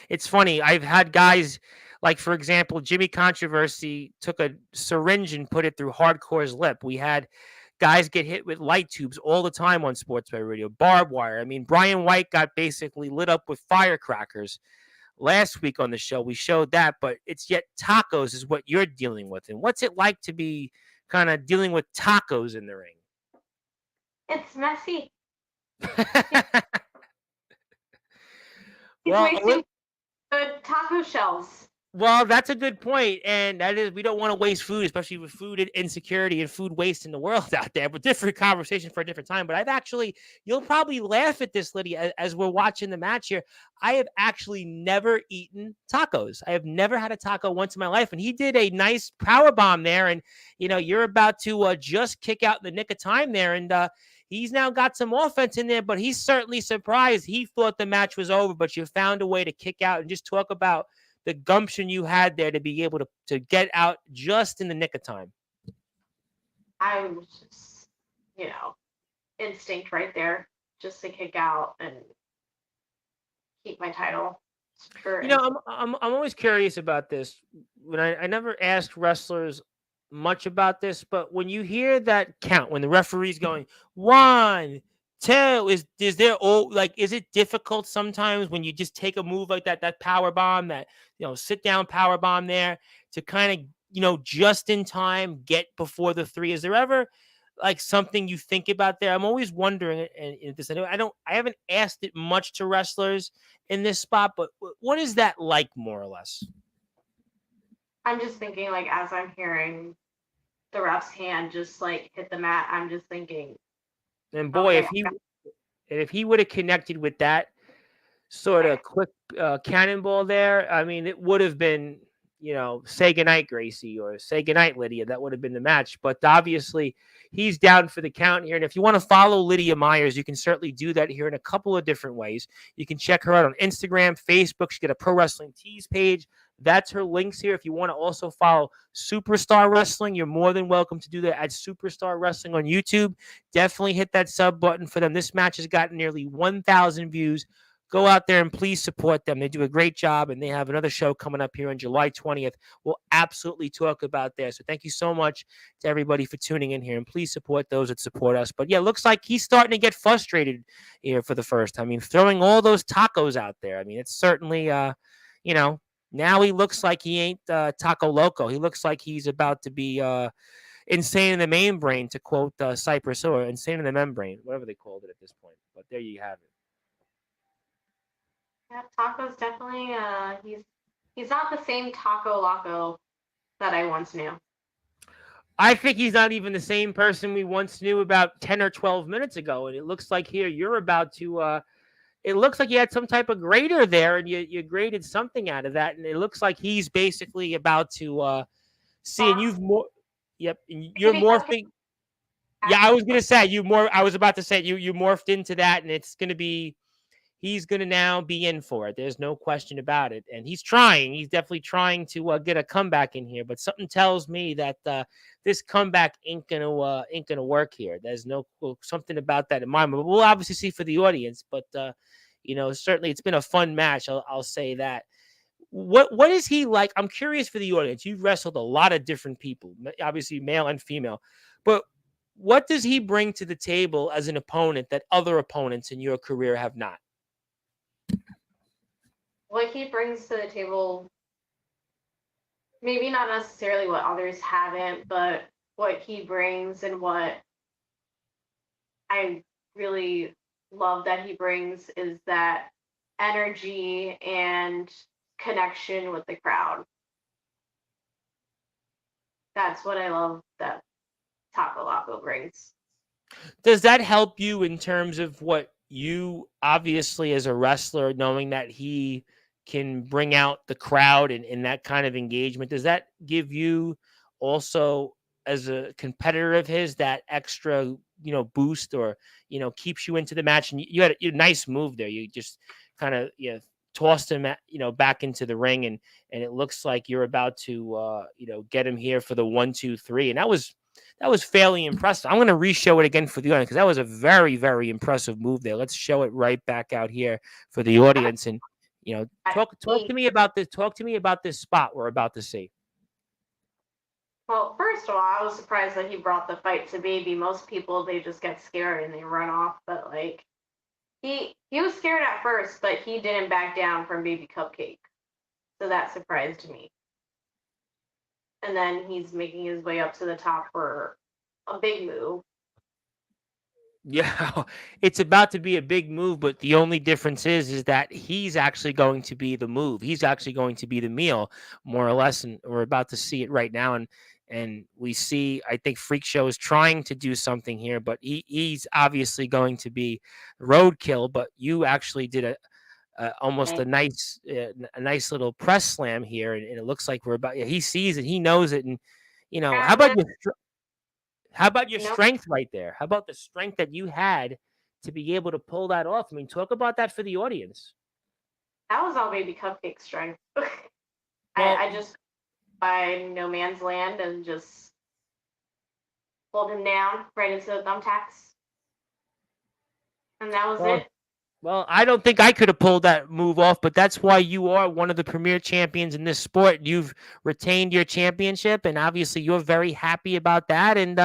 it's funny. I've had guys, like, for example, Jimmy Controversy took a syringe and put it through Hardcore's lip. We had guys get hit with light tubes all the time on Sportswire Radio, barbed wire. I mean, Brian White got basically lit up with firecrackers. Last week on the show, we showed that, but it's yet tacos is what you're dealing with. And what's it like to be kind of dealing with tacos in the ring? It's messy. He's Well, wasting good taco shells. Well, that's a good point, and that is, we don't want to waste food, especially with food insecurity and food waste in the world out there. But different conversation for a different time. But you'll probably laugh at this, Lydia, as we're watching the match here. I have actually never eaten tacos. I have never had a taco once in my life, and he did a nice power bomb there, and you're about to just kick out in the nick of time there, and he's now got some offense in there, but he's certainly surprised. He thought the match was over, but you found a way to kick out, and just talk about the gumption you had there to be able to get out just in the nick of time. I was just, instinct right there, just to kick out and keep my title. Sure. I'm always curious about this. When I never asked wrestlers much about this, but when you hear that count, when the referee's going 1, 2, is there is it difficult sometimes when you just take a move like that power bomb, that sit down power bomb there, to kind of just in time get before the 3? Is there ever like something you think about there? I'm always wondering, and this I haven't asked it much to wrestlers in this spot, but what is that like, more or less? I'm just thinking, like, as I'm hearing the ref's hand just like hit the mat, I'm just thinking. And boy, if he would have connected with that sort of quick cannonball there, I mean, it would have been say goodnight, Gracie, or say goodnight, Lydia. That would have been the match. But obviously, he's down for the count here. And if you want to follow Lydia Myerz, you can certainly do that here in a couple of different ways. You can check her out on Instagram, Facebook. She's got a Pro Wrestling Tees page. That's her links here. If you want to also follow Superstar Wrestling, you're more than welcome to do that at Superstar Wrestling on YouTube. Definitely hit that sub button for them. This match has gotten nearly 1,000 views. Go out there and please support them. They do a great job, and they have another show coming up here on July 20th. We'll absolutely talk about that. So thank you so much to everybody for tuning in here, and please support those that support us. But yeah, looks like he's starting to get frustrated here for the first time. I mean, throwing all those tacos out there. I mean, it's certainly, now he looks like he ain't Taco Loco. He looks like he's about to be insane in the membrane, to quote Cypress, or insane in the membrane, whatever they called it at this point. But there you have it. Yeah, Taco's definitely he's not the same Taco Loco that I once knew. I think he's not even the same person we once knew about 10 or 12 minutes ago. And it looks like here you're about to it looks like you had some type of grader there, and you graded something out of that, and it looks like he's basically about to see. And you're morphing. Yeah, I was gonna say I was about to say you morphed into that, and it's gonna be. He's going to now be in for it. There's no question about it. And he's trying. He's definitely trying to get a comeback in here. But something tells me that this comeback ain't gonna work here. There's something about that in mind. But we'll obviously see for the audience. But certainly it's been a fun match. I'll say that. What is he like? I'm curious for the audience. You've wrestled a lot of different people, obviously male and female. But what does he bring to the table as an opponent that other opponents in your career have not? What he brings to the table, maybe not necessarily what others haven't, but what he brings and what I really love that he brings is that energy and connection with the crowd. That's what I love that Taco Loco brings. Does that help you in terms of what you obviously as a wrestler, knowing that he can bring out the crowd and that kind of engagement? Does that give you also, as a competitor of his, that extra boost, or keeps you into the match? And you had a nice move there. You just kind of tossed him back into the ring, and it looks like you're about to get him here for the 1, 2, 3, and that was fairly impressive. I'm going to re-show it again for the audience because that was a very, very impressive move there. Let's show it right back out here for the audience, and talk to me about this. Talk to me about this spot we're about to see. Well, first of all, I was surprised that he brought the fight to Baby. Most people, they just get scared and they run off, but he was scared at first, but he didn't back down from Baby Cupcake, so that surprised me. And then he's making his way up to the top for a big move. Yeah, it's about to be a big move, but the only difference is that he's actually going to be the move. He's actually going to be the meal, more or less, and we're about to see it right now. And we see, I think Freak Show is trying to do something here, but he's obviously going to be roadkill. But you actually did almost a nice little press slam here, and it looks like we're about. Yeah, he sees it, he knows it, and how about you? How about your strength right there? How about the strength that you had to be able to pull that off? I mean, talk about that for the audience. That was all Baby Cupcake strength. I just by no man's land and just pulled him down right into the thumbtacks. And that was it. Well, I don't think I could have pulled that move off, but that's why you are one of the premier champions in this sport. You've retained your championship, and obviously you're very happy about that. And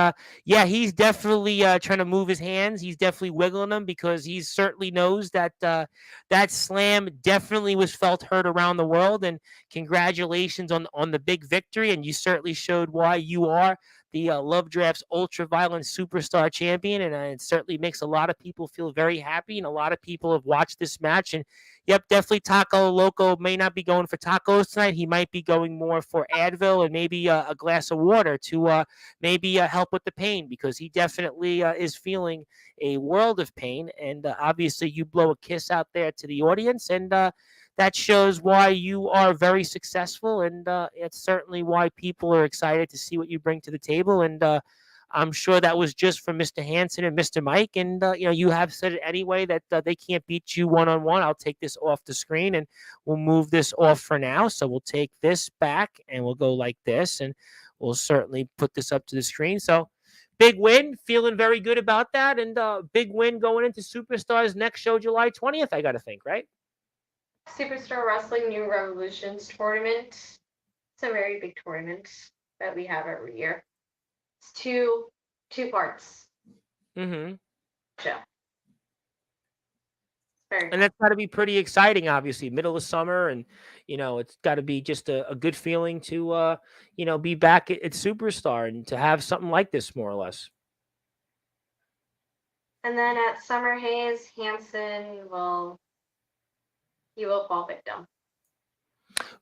yeah, he's definitely trying to move his hands. He's definitely wiggling them because he certainly knows that that slam definitely was felt heard around the world. And congratulations on the big victory. And you certainly showed why you are the Love Draft's ultra violent superstar champion, and it certainly makes a lot of people feel very happy, and a lot of people have watched this match. And yep, definitely Taco Loco may not be going for tacos tonight. He might be going more for Advil and maybe a glass of water to maybe help with the pain, because he definitely is feeling a world of pain. And obviously you blow a kiss out there to the audience, and that shows why you are very successful, and it's certainly why people are excited to see what you bring to the table. And I'm sure that was just from Mr. Hansen and Mr. Mike. And you have said it anyway that they can't beat you one on one. I'll take this off the screen and we'll move this off for now. So we'll take this back and we'll go like this, and we'll certainly put this up to the screen. So big win, feeling very good about that, and big win going into Superstars next show, July 20th. I got to think, right? Superstar Wrestling New Revolutions tournament. It's a very big tournament that we have every year. It's two parts. Mm-hmm. Show. And that's got to be pretty exciting, obviously, middle of summer, and it's got to be just a good feeling to be back at Superstar and to have something like this, more or less. And then at Summer Haze, Hansen will fall victim.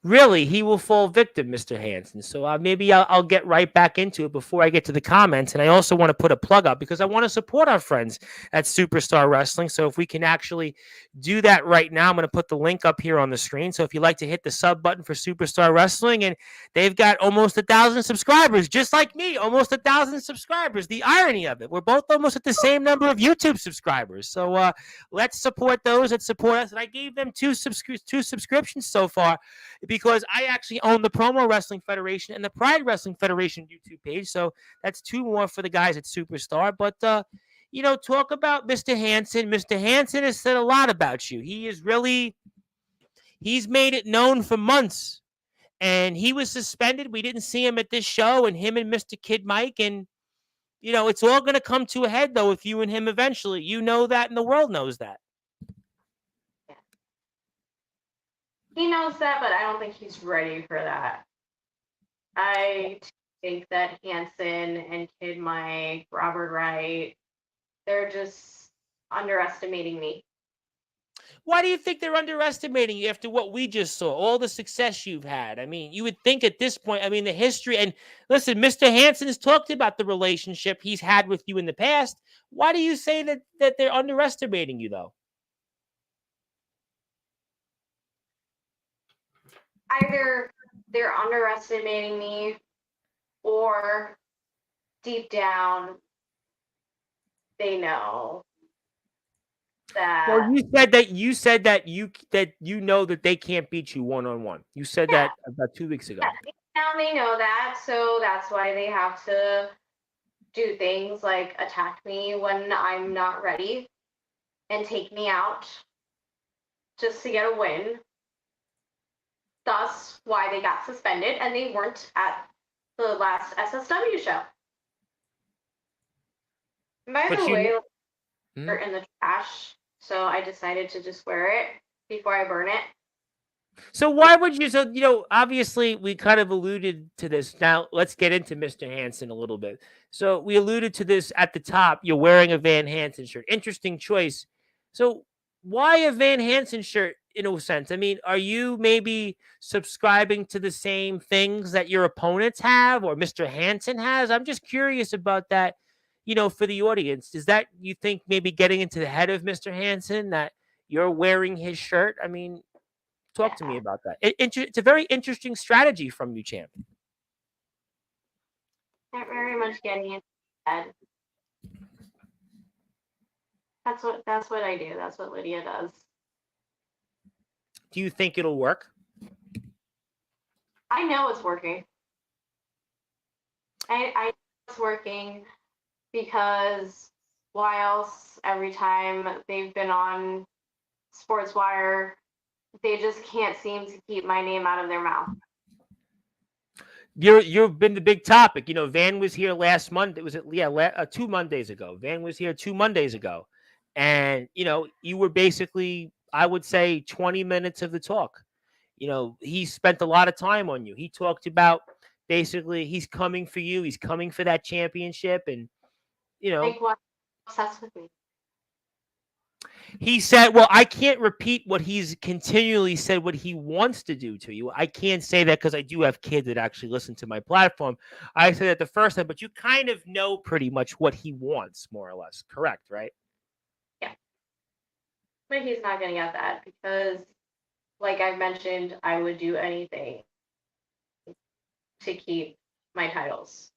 Really, he will fall victim, Mr. Hansen. So maybe I'll get right back into it before I get to the comments. And I also want to put a plug up because I want to support our friends at Superstar Wrestling. So if we can actually do that right now, I'm going to put the link up here on the screen. So if you'd like to hit the sub button for Superstar Wrestling, and they've got almost 1,000 subscribers, just like me, almost 1,000 subscribers. The irony of it, we're both almost at the same number of YouTube subscribers. So let's support those that support us. And I gave them two subscriptions so far, because I actually own the Promo Wrestling Federation and the Pride Wrestling Federation YouTube page. So that's two more for the guys at Superstar. But, talk about Mr. Hansen. Mr. Hansen has said a lot about you. He's made it known for months. And he was suspended. We didn't see him at this show, and him and Mr. Kid Mike. And, it's all going to come to a head, though, with you and him eventually. You know that, and the world knows that. He knows that, but I don't think he's ready for that. I think that Hansen and Kid Mike, Robert Wright, they're just underestimating me. Why do you think they're underestimating you after what we just saw, all the success you've had? I mean, you would think at this point, the history, and listen, Mr. Hansen has talked about the relationship he's had with you in the past. Why do you say that they're underestimating you, though? Either they're underestimating me, or deep down they know that. Well, you said that you know that they can't beat you one-on-one. You said that about 2 weeks ago. Now they know that, so that's why they have to do things like attack me when I'm not ready and take me out just to get a win. Thus, why they got suspended and they weren't at the last SSW show. By the way, they're in the trash, so I decided to just wear it before I burn it. So why would you? So obviously we kind of alluded to this. Now let's get into Mr. Hansen a little bit. So we alluded to this at the top. You're wearing a Van Hansen shirt. Interesting choice. So why a Van Hansen shirt? In a sense, are you maybe subscribing to the same things that your opponents have or Mr. Hansen has? I'm just curious about that, for the audience. Is that, you think, maybe getting into the head of Mr. Hansen that you're wearing his shirt? Talk to me about that. It's a very interesting strategy from you, champ. Not very much getting into the head. That's what I do. That's what Lydia does. Do you think it'll work? I know it's working. I know it's working because why else every time they've been on Sportzwire, they just can't seem to keep my name out of their mouth. You've been the big topic. Van was here last Monday. Was it 2 Mondays ago? Van was here 2 Mondays ago. And, you were basically, I would say, 20 minutes of the talk. He spent a lot of time on you. He talked about basically he's coming for you. He's coming for that championship. And, Like what? Obsessed with me. He said, well, I can't repeat what he's continually said, what he wants to do to you. I can't say that because I do have kids that actually listen to my platform. I said that the first time, but you kind of know pretty much what he wants, more or less. Correct, right? Yeah. But he's not going to get that because like I've mentioned, I would do anything to keep my titles,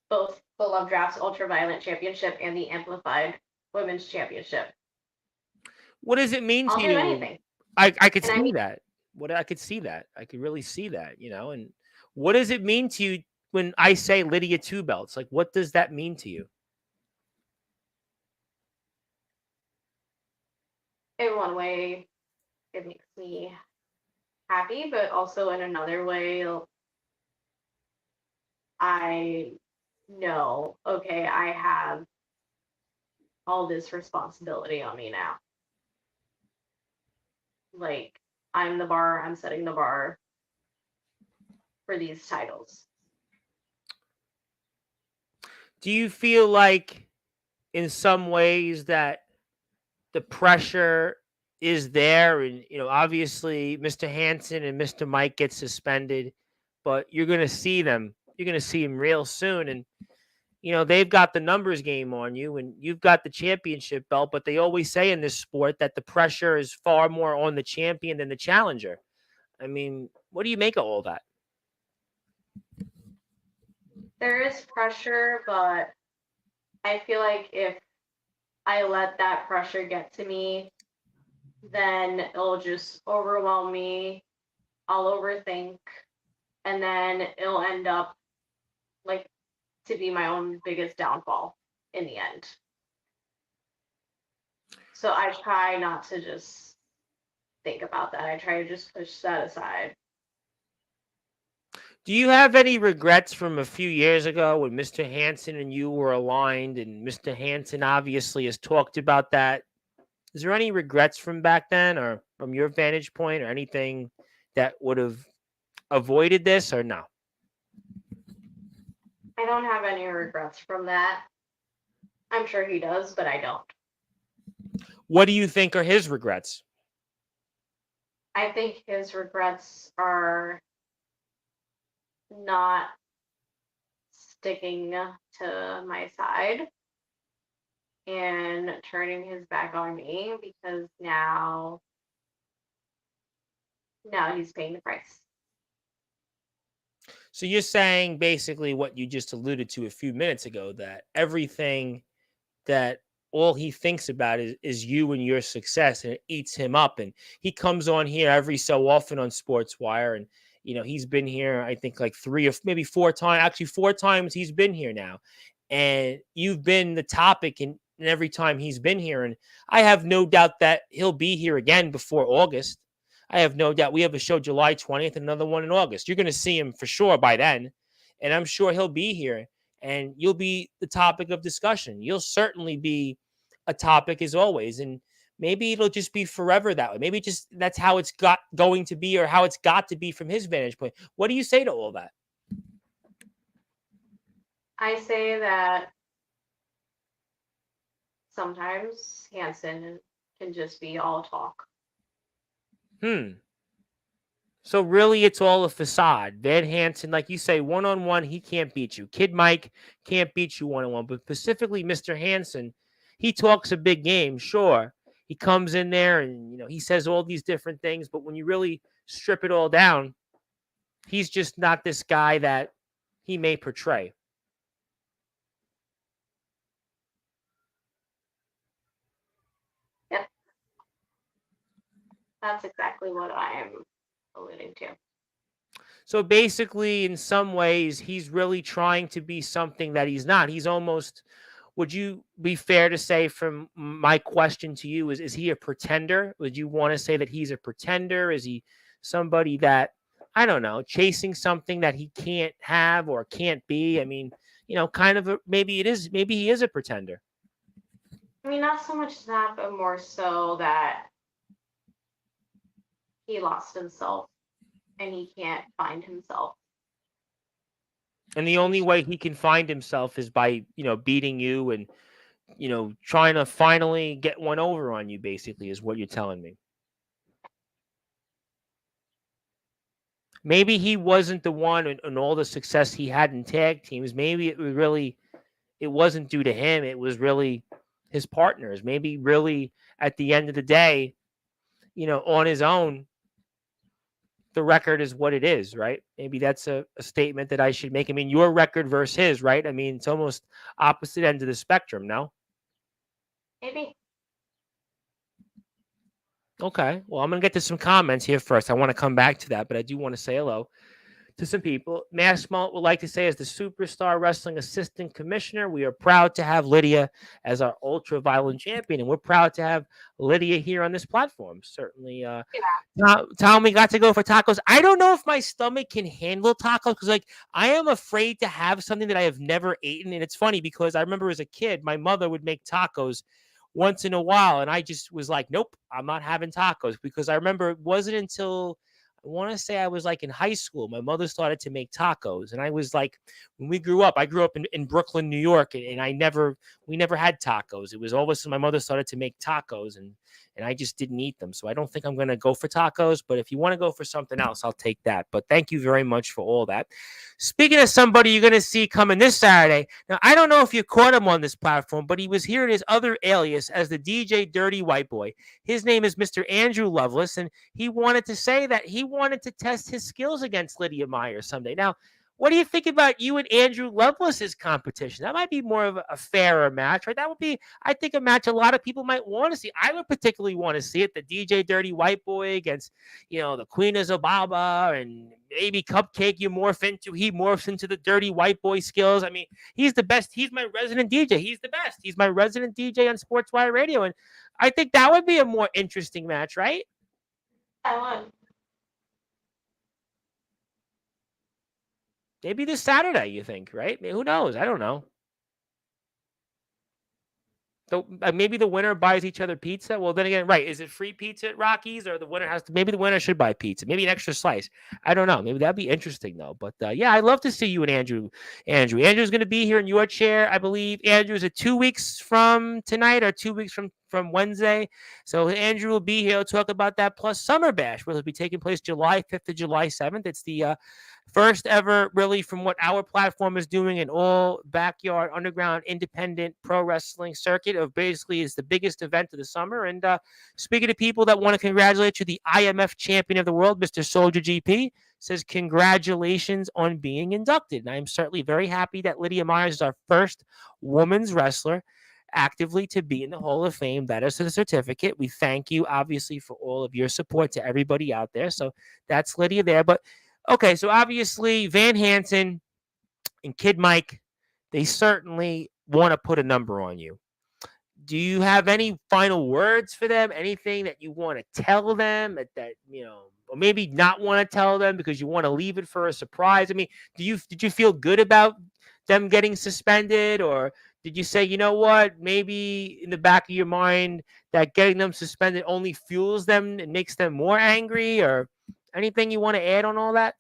both the Love Drafts Ultraviolet Championship and the Amplified Women's Championship. What does it mean I'll to do you? anything. I could And I see mean, that. What I could see that. I could really see that, And what does it mean to you when I say Lydia two belts? Like, what does that mean to you? in one way, it makes me happy, but also in another way, I know, okay, I have all this responsibility on me now. Like, I'm setting the bar for these titles. Do you feel like in some ways that the pressure is there and obviously Mr. Hansen and Mr. Mike get suspended, but you're going to see them. You're going to see them real soon and they've got the numbers game on you and you've got the championship belt, but they always say in this sport that the pressure is far more on the champion than the challenger. I mean, what do you make of all that? There is pressure, but I feel like if I let that pressure get to me, then it'll just overwhelm me. I'll overthink, and then it'll end up like to be my own biggest downfall in the end. So I try not to just think about that. I try to just push that aside. Do you have any regrets from a few years ago when Mr. Hansen and you were aligned and Mr. Hansen obviously has talked about that? Is there any regrets from back then or from your vantage point or anything that would have avoided this or no? I don't have any regrets from that. I'm sure he does, but I don't. What do you think are his regrets? I think his regrets are not sticking to my side and turning his back on me because now he's paying the price. So you're saying basically what you just alluded to a few minutes ago, that everything that all he thinks about is you and your success, and it eats him up. And he comes on here every so often on Sportswire, and he's been here I think like 3 or maybe 4 times. Actually, 4 times he's been here now, and you've been the topic and every time he's been here. And I have no doubt that he'll be here again before August. I have no doubt. We have a show July 20th, another one in August. You're going to see him for sure by then. And I'm sure he'll be here and you'll be the topic of discussion. You'll certainly be a topic as always. And maybe it'll just be forever that way. Maybe just that's how it's going to be or how it's got to be from his vantage point. What do you say to all that? I say that sometimes Hansen can just be all talk. So really, it's all a facade. Van Hansen, like you say, one-on-one, he can't beat you. Kid Mike can't beat you one-on-one. But specifically, Mr. Hansen, he talks a big game, sure. He comes in there and, he says all these different things. But when you really strip it all down, he's just not this guy that he may portray. Yep. That's exactly what I am alluding to. So basically, in some ways, he's really trying to be something that he's not. He's almost, would you be fair to say from my question to you, is he a pretender? Would you want to say that he's a pretender? Is he somebody that, I don't know, chasing something that he can't have or can't be? I mean, kind of maybe he is a pretender. I mean, not so much that, but more so that he lost himself and he can't find himself. And the only way he can find himself is by, beating you and, trying to finally get one over on you, basically, is what you're telling me. Maybe he wasn't the one and all the success he had in tag teams. Maybe it wasn't due to him. It was really his partners. Maybe really at the end of the day, on his own, the record is what it is, right? Maybe that's a statement that I should make. I mean, your record versus his, right? I mean, it's almost opposite ends of the spectrum, no? Maybe. Okay. Well, I'm going to get to some comments here first. I want to come back to that, but I do want to say hello to some people. Mass Malt would like to say, as the Superstar Wrestling Assistant Commissioner, we are proud to have Lydia as our ultra violent champion, and we're proud to have Lydia here on this platform. Certainly, Tom, we got to go for tacos. I don't know if my stomach can handle tacos because, like, I am afraid to have something that I have never eaten. And it's funny because I remember as a kid, my mother would make tacos once in a while, and I just was like, nope, I'm not having tacos because I remember it wasn't until I want to say I was like in high school. My mother started to make tacos. And I was like, when we grew up, I grew up in Brooklyn, New York, and we never had tacos. It was all of a sudden my mother started to make tacos and I just didn't eat them. So I don't think I'm going to go for tacos, but if you want to go for something else, I'll take that. But thank you very much for all that. Speaking of somebody you're going to see coming this Saturday. Now, I don't know if you caught him on this platform, but he was here in his other alias as the DJ Dirty White Boy. His name is Mr. Andrew Lovelace, and he wanted to say that he wanted to test his skills against Lydia Myerz someday. Now, what do you think about you and Andrew Lovelace's competition? That might be more of a fairer match, right? That would be, I think, a match a lot of people might want to see. I would particularly want to see it, the DJ Dirty White Boy against, the Queen of Zababa, and maybe Cupcake he morphs into the Dirty White Boy skills. I mean, he's the best. He's my resident DJ. He's the best. He's my resident DJ on Sportswire Radio. And I think that would be a more interesting match, right? I won. Maybe this Saturday, you think, right? I mean, who knows? I don't know. So maybe the winner buys each other pizza. Well, then again, right? Is it free pizza at Rockies, or the winner has to? Maybe the winner should buy pizza. Maybe an extra slice. I don't know. Maybe that'd be interesting though. But yeah, I'd love to see you and Andrew. Andrew's going to be here in your chair, I believe. Andrew, is it 2 weeks from tonight or 2 weeks from Wednesday? So Andrew will be here to talk about that, plus Summer Bash, which will be taking place July 5th to July 7th. It's the first ever, really, from what our platform is doing, an all backyard underground independent pro wrestling circuit of basically is the biggest event of the summer. And speaking to people that want to congratulate you, the IMF champion of the world, Mr. Soldier GP, says congratulations on being inducted. And I'm certainly very happy that Lydia Myerz is our first women's wrestler actively to be in the Hall of Fame. That is the certificate. We thank you, obviously, for all of your support to everybody out there. So that's Lydia there. But okay, so obviously Van Hansen and Kid Mike, they certainly want to put a number on you. Do you have any final words for them? Anything that you want to tell them that or maybe not want to tell them because you want to leave it for a surprise? I mean, did you feel good about them getting suspended, or did you say, you know what, maybe in the back of your mind that getting them suspended only fuels them and makes them more angry, or anything you want to add on all that?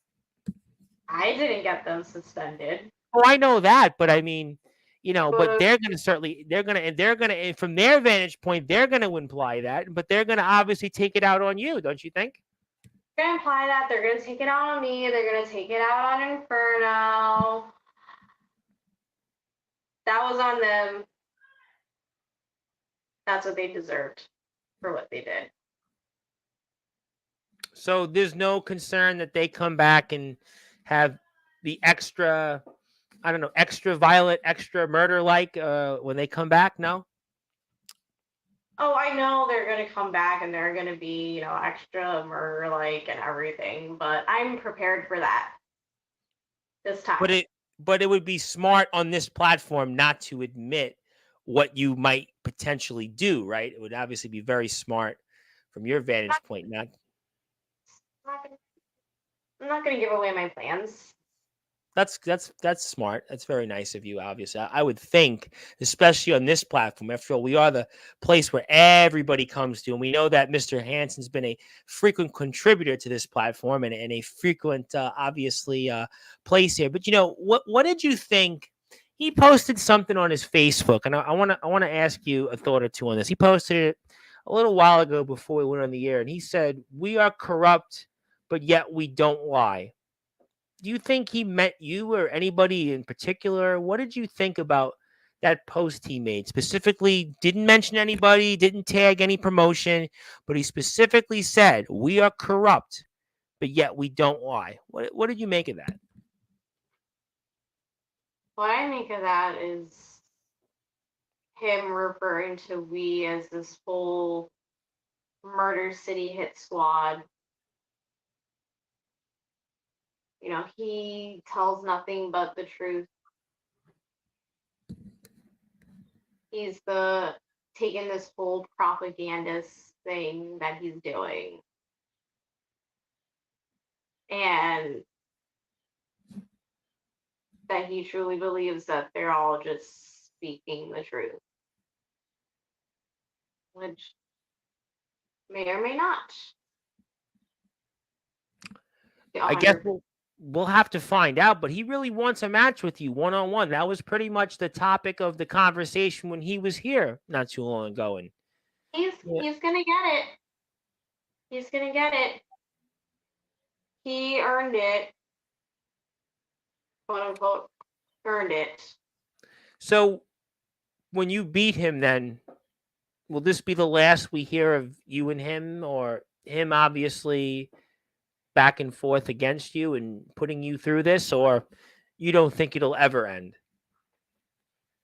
I didn't get them suspended. Oh, I know that, but I mean, but they're going to, from their vantage point, they're going to imply that, but they're going to obviously take it out on you, don't you think? They're going to imply that. They're going to take it out on me. They're going to take it out on Inferno. That was on them. That's what they deserved for what they did. So there's no concern that they come back and have the extra, I don't know, extra violent, extra murder-like when they come back? No? Oh, I know they're going to come back and they're going to be, extra murder-like and everything, but I'm prepared for that this time. But it would be smart on this platform not to admit what you might potentially do, right? It would obviously be very smart from your vantage point. I'm not going to give away my plans. That's smart. That's very nice of you, obviously. I would think, especially on this platform, after all, we are the place where everybody comes to. And we know that Mr. Hansen's been a frequent contributor to this platform and a frequent, obviously, place here. But, what did you think? He posted something on his Facebook, and I want to ask you a thought or two on this. He posted it a little while ago before we went on the air, and he said, "We are corrupt, but yet we don't lie." Do you think he meant you or anybody in particular? What did you think about that post he made? Specifically, didn't mention anybody, didn't tag any promotion, but he specifically said, "We are corrupt, but yet we don't lie. What did you make of that? What I make of that is him referring to we as this whole Murder City hit squad. You know, he tells nothing but the truth. He's taking this whole propagandist thing that he's doing. And that he truly believes that they're all just speaking the truth. Which may or may not. I guess we'll have to find out, but he really wants a match with you one-on-one. That was pretty much the topic of the conversation when he was here not too long ago. And he's gonna get it. He's gonna get it. He earned it. Quote unquote earned it. So when you beat him, then will this be the last we hear of you and him, or him obviously back and forth against you and putting you through this, or you don't think it'll ever end?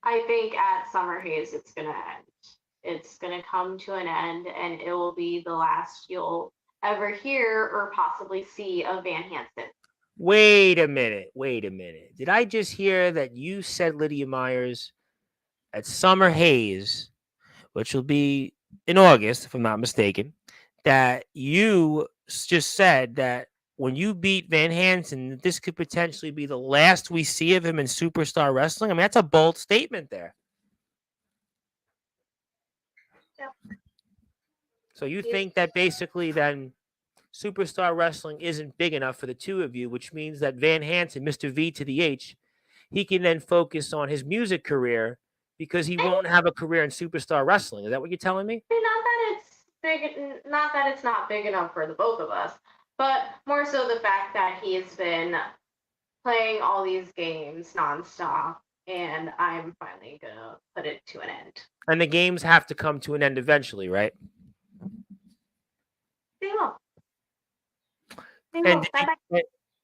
I think at Summer Haze it's gonna end. It's gonna come to an end, and it will be the last you'll ever hear or possibly see of Van Hansen. Wait a minute. Did I just hear that you said Lydia Myerz at Summer Haze, which will be in August, if I'm not mistaken, that you just said that when you beat Van Hansen, this could potentially be the last we see of him in Superstar Wrestling? I mean, that's a bold statement there. Yep. So you think that basically then Superstar Wrestling isn't big enough for the two of you, which means that Van Hansen, Mr. V to the H, he can then focus on his music career because he won't have a career in Superstar Wrestling. Is that what you're telling me? Not that it's big, not that it's not big enough for the both of us, but more so the fact that he's been playing all these games nonstop, and I'm finally gonna put it to an end. And the games have to come to an end eventually, right? They will.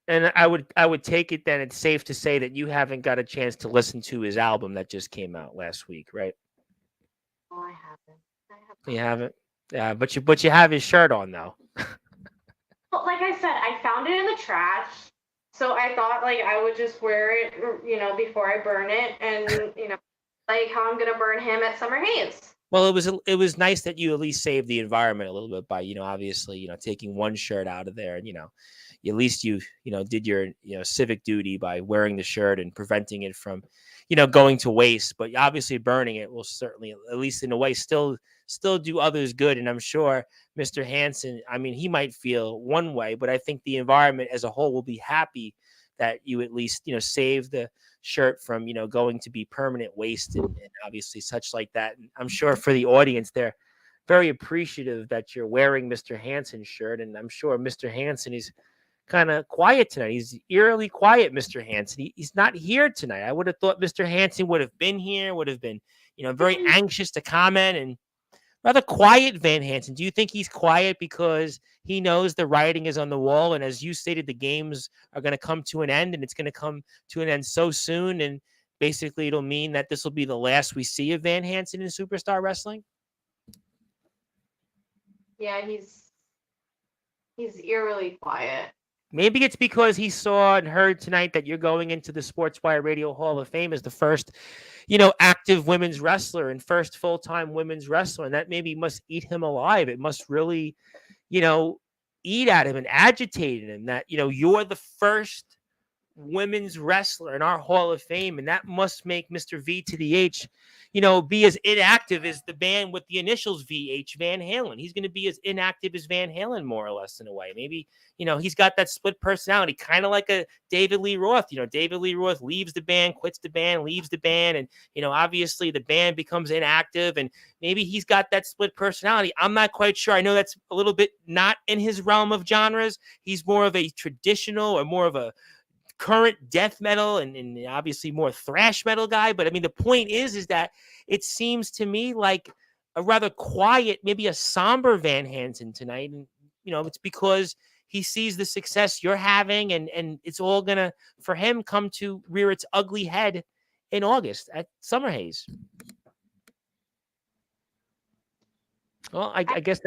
And I would take it then it's safe to say that you haven't got a chance to listen to his album that just came out last week, right? Oh, I haven't. You haven't? Yeah, but you have his shirt on though. Well, like I said, I found it in the trash, so I thought like I would just wear it, you know, before I burn it, and you know, like how I'm gonna burn him at Summer Haze. Well, it was nice that you at least saved the environment a little bit by, you know, obviously, you know, taking one shirt out of there, and, you know, at least you know, did your, you know, civic duty by wearing the shirt and preventing it from, you know, going to waste. But obviously burning it will certainly, at least in a way, still do others good. And I'm sure Mr. Hansen, I mean, he might feel one way, but I think the environment as a whole will be happy that you at least, you know, save the shirt from, you know, going to be permanent waste and obviously such like that. And I'm sure for the audience, they're very appreciative that you're wearing Mr. Hansen's shirt. And I'm sure Mr. Hansen is kind of quiet tonight. He's eerily quiet, Mr. Hansen. He's not here tonight. I would have thought Mr. Hansen would have been here, would have been, you know, very anxious to comment, and rather quiet Van Hansen. Do you think he's quiet because he knows the writing is on the wall? And as you stated, the games are going to come to an end, and it's going to come to an end so soon. And basically it'll mean that this will be the last we see of Van Hansen in Superstar Wrestling? Yeah, he's eerily quiet. Maybe it's because he saw and heard tonight that you're going into the Sportswire Radio Hall of Fame as the first, you know, active women's wrestler and first full-time women's wrestler. And that maybe must eat him alive. It must really, you know, eat at him and agitate him that, you know, you're the first women's wrestler in our Hall of Fame. And that must make Mr. V to the H, you know, be as inactive as the band with the initials VH, Van Halen. He's going to be as inactive as Van Halen, more or less, in a way. Maybe, you know, he's got that split personality, kind of like a David Lee Roth. You know, David Lee Roth leaves the band, quits the band, leaves the band. And, you know, obviously the band becomes inactive, and maybe he's got that split personality. I'm not quite sure. I know that's a little bit not in his realm of genres. He's more of a traditional or more of a current death metal and obviously more thrash metal guy. But I mean, the point is that it seems to me like a rather quiet, maybe a somber Van Hansen tonight. And, you know, it's because he sees the success you're having, and it's all gonna for him come to rear its ugly head in August at Summer Haze. Well, I guess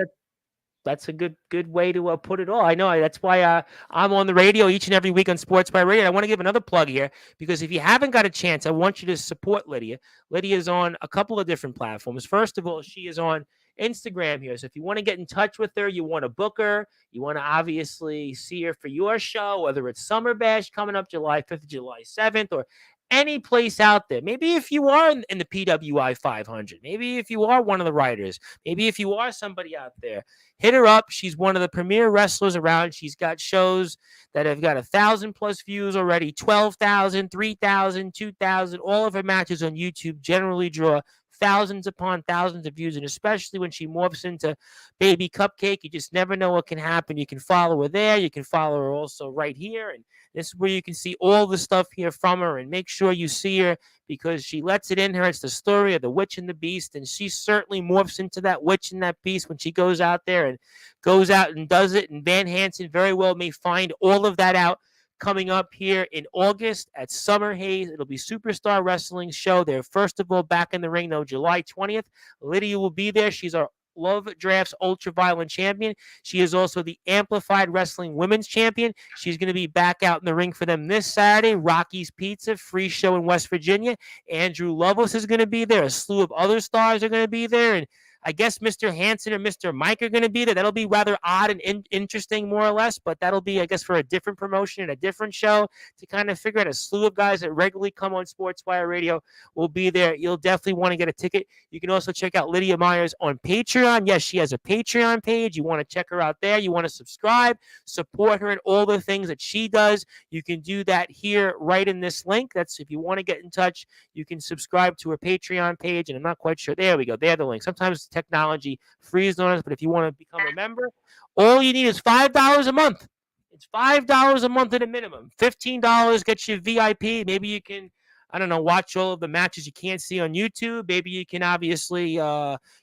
that's a good way to put it all. I know that's why I'm on the radio each and every week on Sportswire Radio. I want to give another plug here because if you haven't got a chance, I want you to support Lydia. Lydia is on a couple of different platforms. First of all, she is on Instagram here. So if you want to get in touch with her, you want to book her, you want to obviously see her for your show, whether it's Summer Bash coming up July 5th, July 7th, or any place out there. Maybe if you are in the PWI 500, maybe if you are one of the writers, maybe if you are somebody out there, hit her up. She's one of the premier wrestlers around. She's got shows that have got 1,000+ views already, 12,000, 3,000, 2,000. All of her matches on YouTube generally draw thousands upon thousands of views, and especially when she morphs into Baby Cupcake, you just never know what can happen. You can follow her there. You can follow her also right here, and this is where you can see all the stuff here from her, and make sure you see her because she lets it in her. It's the story of the witch and the beast, and she certainly morphs into that witch and that beast when she goes out there and goes out and does it. And Van Hansen very well may find all of that out coming up here in August at Summer Haze. It'll be Superstar Wrestling show. They're first of all back in the ring, though, July 20th. Lydia will be there. She's our Love Drafts Ultraviolent champion. She is also the Amplified Wrestling Women's champion. She's going to be back out in the ring for them this Saturday. Rocky's Pizza, free show in West Virginia. Andrew Lovelace is going to be there. A slew of other stars are going to be there. And I guess Mr. Hansen or Mr. Mike are going to be there. That'll be rather odd and interesting, more or less, but that'll be, I guess, for a different promotion and a different show to kind of figure out. A slew of guys that regularly come on Sportswire Radio will be there. You'll definitely want to get a ticket. You can also check out Lydia Myerz on Patreon. Yes, she has a Patreon page. You want to check her out there. You want to subscribe, support her in all the things that she does. You can do that here right in this link. That's if you want to get in touch, you can subscribe to her Patreon page, and I'm not quite sure. There we go. There's the link. Sometimes technology freezes on us, but if you want to become a member, all you need is $5 a month. It's $5 a month at a minimum. $15 gets you VIP. Maybe you can, I don't know, watch all of the matches you can't see on YouTube. Maybe you can obviously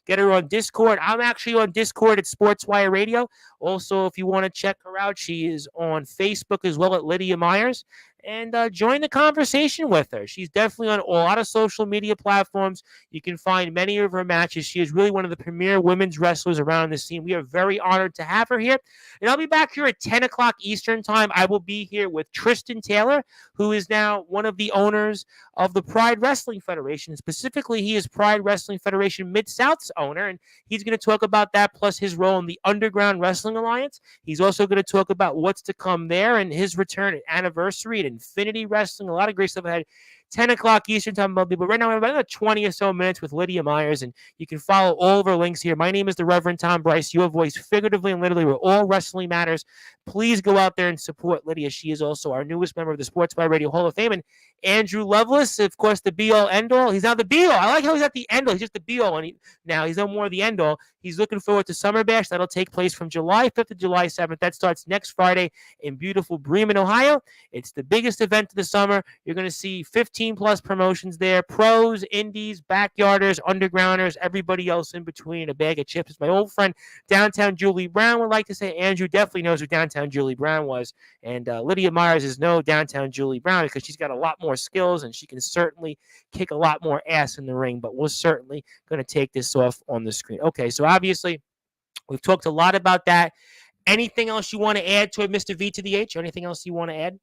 get her on Discord. I'm actually on Discord at Sportswire Radio. Also, if you want to check her out, she is on Facebook as well at Lydia Myerz. And join the conversation with her. She's definitely on a lot of social media platforms. You can find many of her matches. She is really one of the premier women's wrestlers around the scene. We are very honored to have her here. And I'll be back here at 10 o'clock Eastern time. I will be here with Tristan Taylor, who is now one of the owners of the Pride Wrestling Federation. Specifically, he is Pride Wrestling Federation Mid-South's owner, and he's going to talk about that plus his role in the Underground Wrestling Alliance. He's also going to talk about what's to come there and his return at Anniversary at Infinity Wrestling. A lot of great stuff ahead. 10 o'clock Eastern time, but right now we have about 20 or so minutes with Lydia Myerz, and you can follow all of our links here. My name is the Reverend Tom Bryce, your voice figuratively and literally where all wrestling matters. Please go out there and support Lydia. She is also our newest member of the Sportswire Radio Hall of Fame. And Andrew Lovelace, of course, the be-all, end-all. He's now the be-all. I like how he's at the end-all. He's just the be-all, and now he's no more the end-all. He's looking forward to Summer Bash. That'll take place from July 5th to July 7th. That starts next Friday in beautiful Bremen, Ohio. It's the biggest event of the summer. You're going to see 15+ promotions there. Pros, indies, backyarders, undergrounders, everybody else in between, a bag of chips. As my old friend, Downtown Julie Brown, would like to say. Andrew definitely knows who Downtown Julie Brown was. And Lydia Myerz is no Downtown Julie Brown because she's got a lot more skills and she can certainly kick a lot more ass in the ring. But we're certainly going to take this off on the screen. Okay, so obviously we've talked a lot about that. Anything else you want to add to it, Mr. V to the H, or anything else you want to add?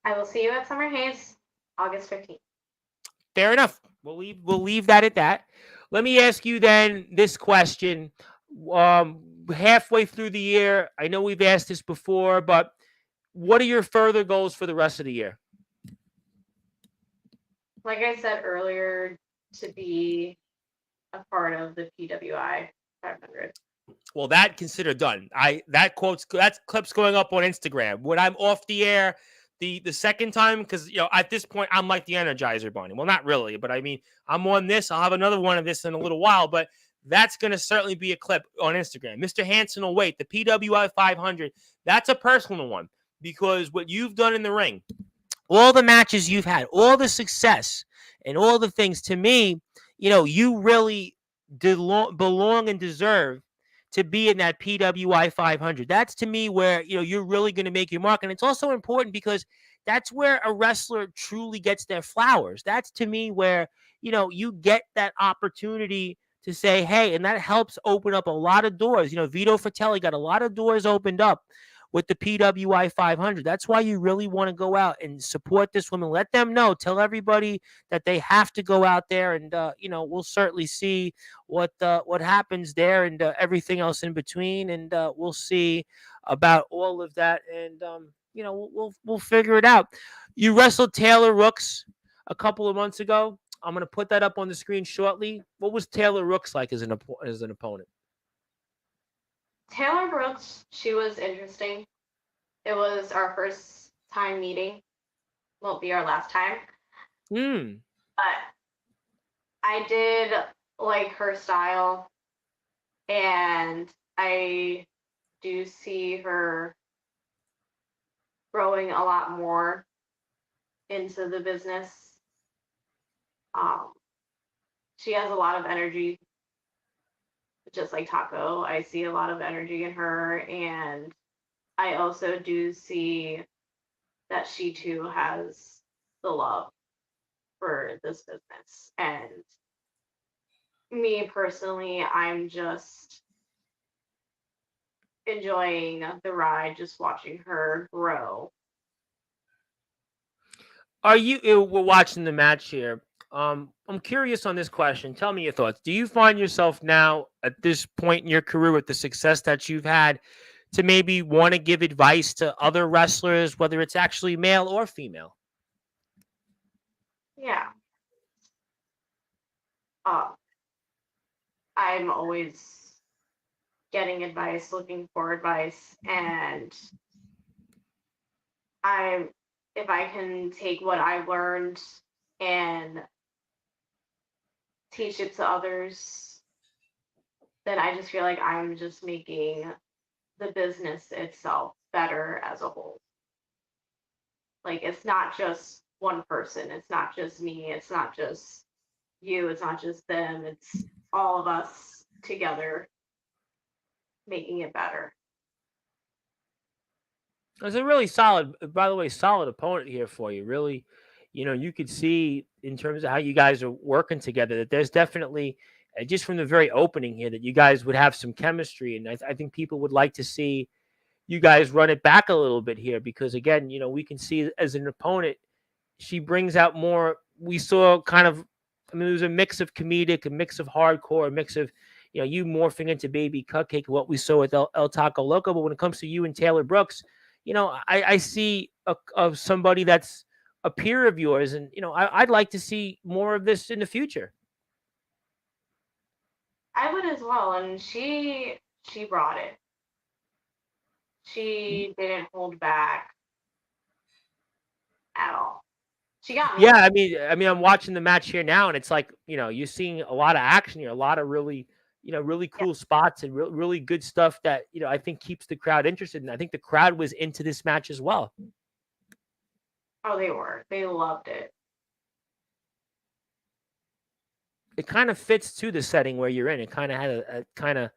I will see you at Summer Haze, August 15th. Fair enough. We'll leave that at that. Let me ask you then this question. Halfway through the year, I know we've asked this before, but what are your further goals for the rest of the year? Like I said earlier, to be a part of the PWI 500. Well, that considered done. That clip's going up on Instagram. When I'm off the air the second time, because at this point I'm like the Energizer Bunny. Well, not really, but I mean I'm on this. I'll have another one of this in a little while, but that's going to certainly be a clip on Instagram. Mr. Hansen will wait. The PWI 500, that's a personal one because what you've done in the ring, all the matches you've had, all the success and all the things, to me, you really belong and deserve to be in that PWI 500. That's to me where you're really going to make your mark, and it's also important because that's where a wrestler truly gets their flowers. That's to me where you get that opportunity to say, hey, and that helps open up a lot of doors. Vito Fratelli got a lot of doors opened up with the PWI 500. That's why you really want to go out and support this woman. Let them know. Tell everybody that they have to go out there, and we'll certainly see what happens there, and everything else in between, and we'll see about all of that, and we'll figure it out. You wrestled Taylor Rooks a couple of months ago. I'm going to put that up on the screen shortly. What was Taylor Rooks like as an opponent? Taylor Brooks, she was interesting. It was our first time meeting. Won't be our last time. But I did like her style, and I do see her growing a lot more into the business. She has a lot of energy, just like Taco. I see a lot of energy in her, and I also do see that she too has the love for this business. And me personally, I'm just enjoying the ride, just watching her grow. We're watching the match here. I'm curious on this question. Tell me your thoughts. Do you find yourself now at this point in your career with the success that you've had to maybe want to give advice to other wrestlers, whether it's actually male or female? Yeah. Uh, I'm always getting advice, looking for advice, and if I can take what I've learned and teach it to others, then I just feel like I'm just making the business itself better as a whole. Like, it's not just one person, it's not just me, it's not just you, it's not just them, it's all of us together making it better. It's a really solid, by the way, solid opponent here for you. Really, you could see in terms of how you guys are working together that there's definitely, just from the very opening here, that you guys would have some chemistry. And I think people would like to see you guys run it back a little bit here because, again, we can see as an opponent, she brings out more. We saw kind of, there was a mix of comedic, a mix of hardcore, a mix of, you morphing into Baby Cupcake, what we saw with El Taco Loco. But when it comes to you and Taylor Brooks, I see somebody that's a peer of yours, and I'd like to see more of this in the future. I would as well, and she brought it. She didn't hold back at all. She got me. Yeah, I mean, I'm watching the match here now, and it's like you're seeing a lot of action here, a lot of really really Yeah. cool spots and really good stuff that I think keeps the crowd interested. And I think the crowd was into this match as well. Oh, they were. They loved it. It kind of fits to the setting where you're in. It kind of had a kind of,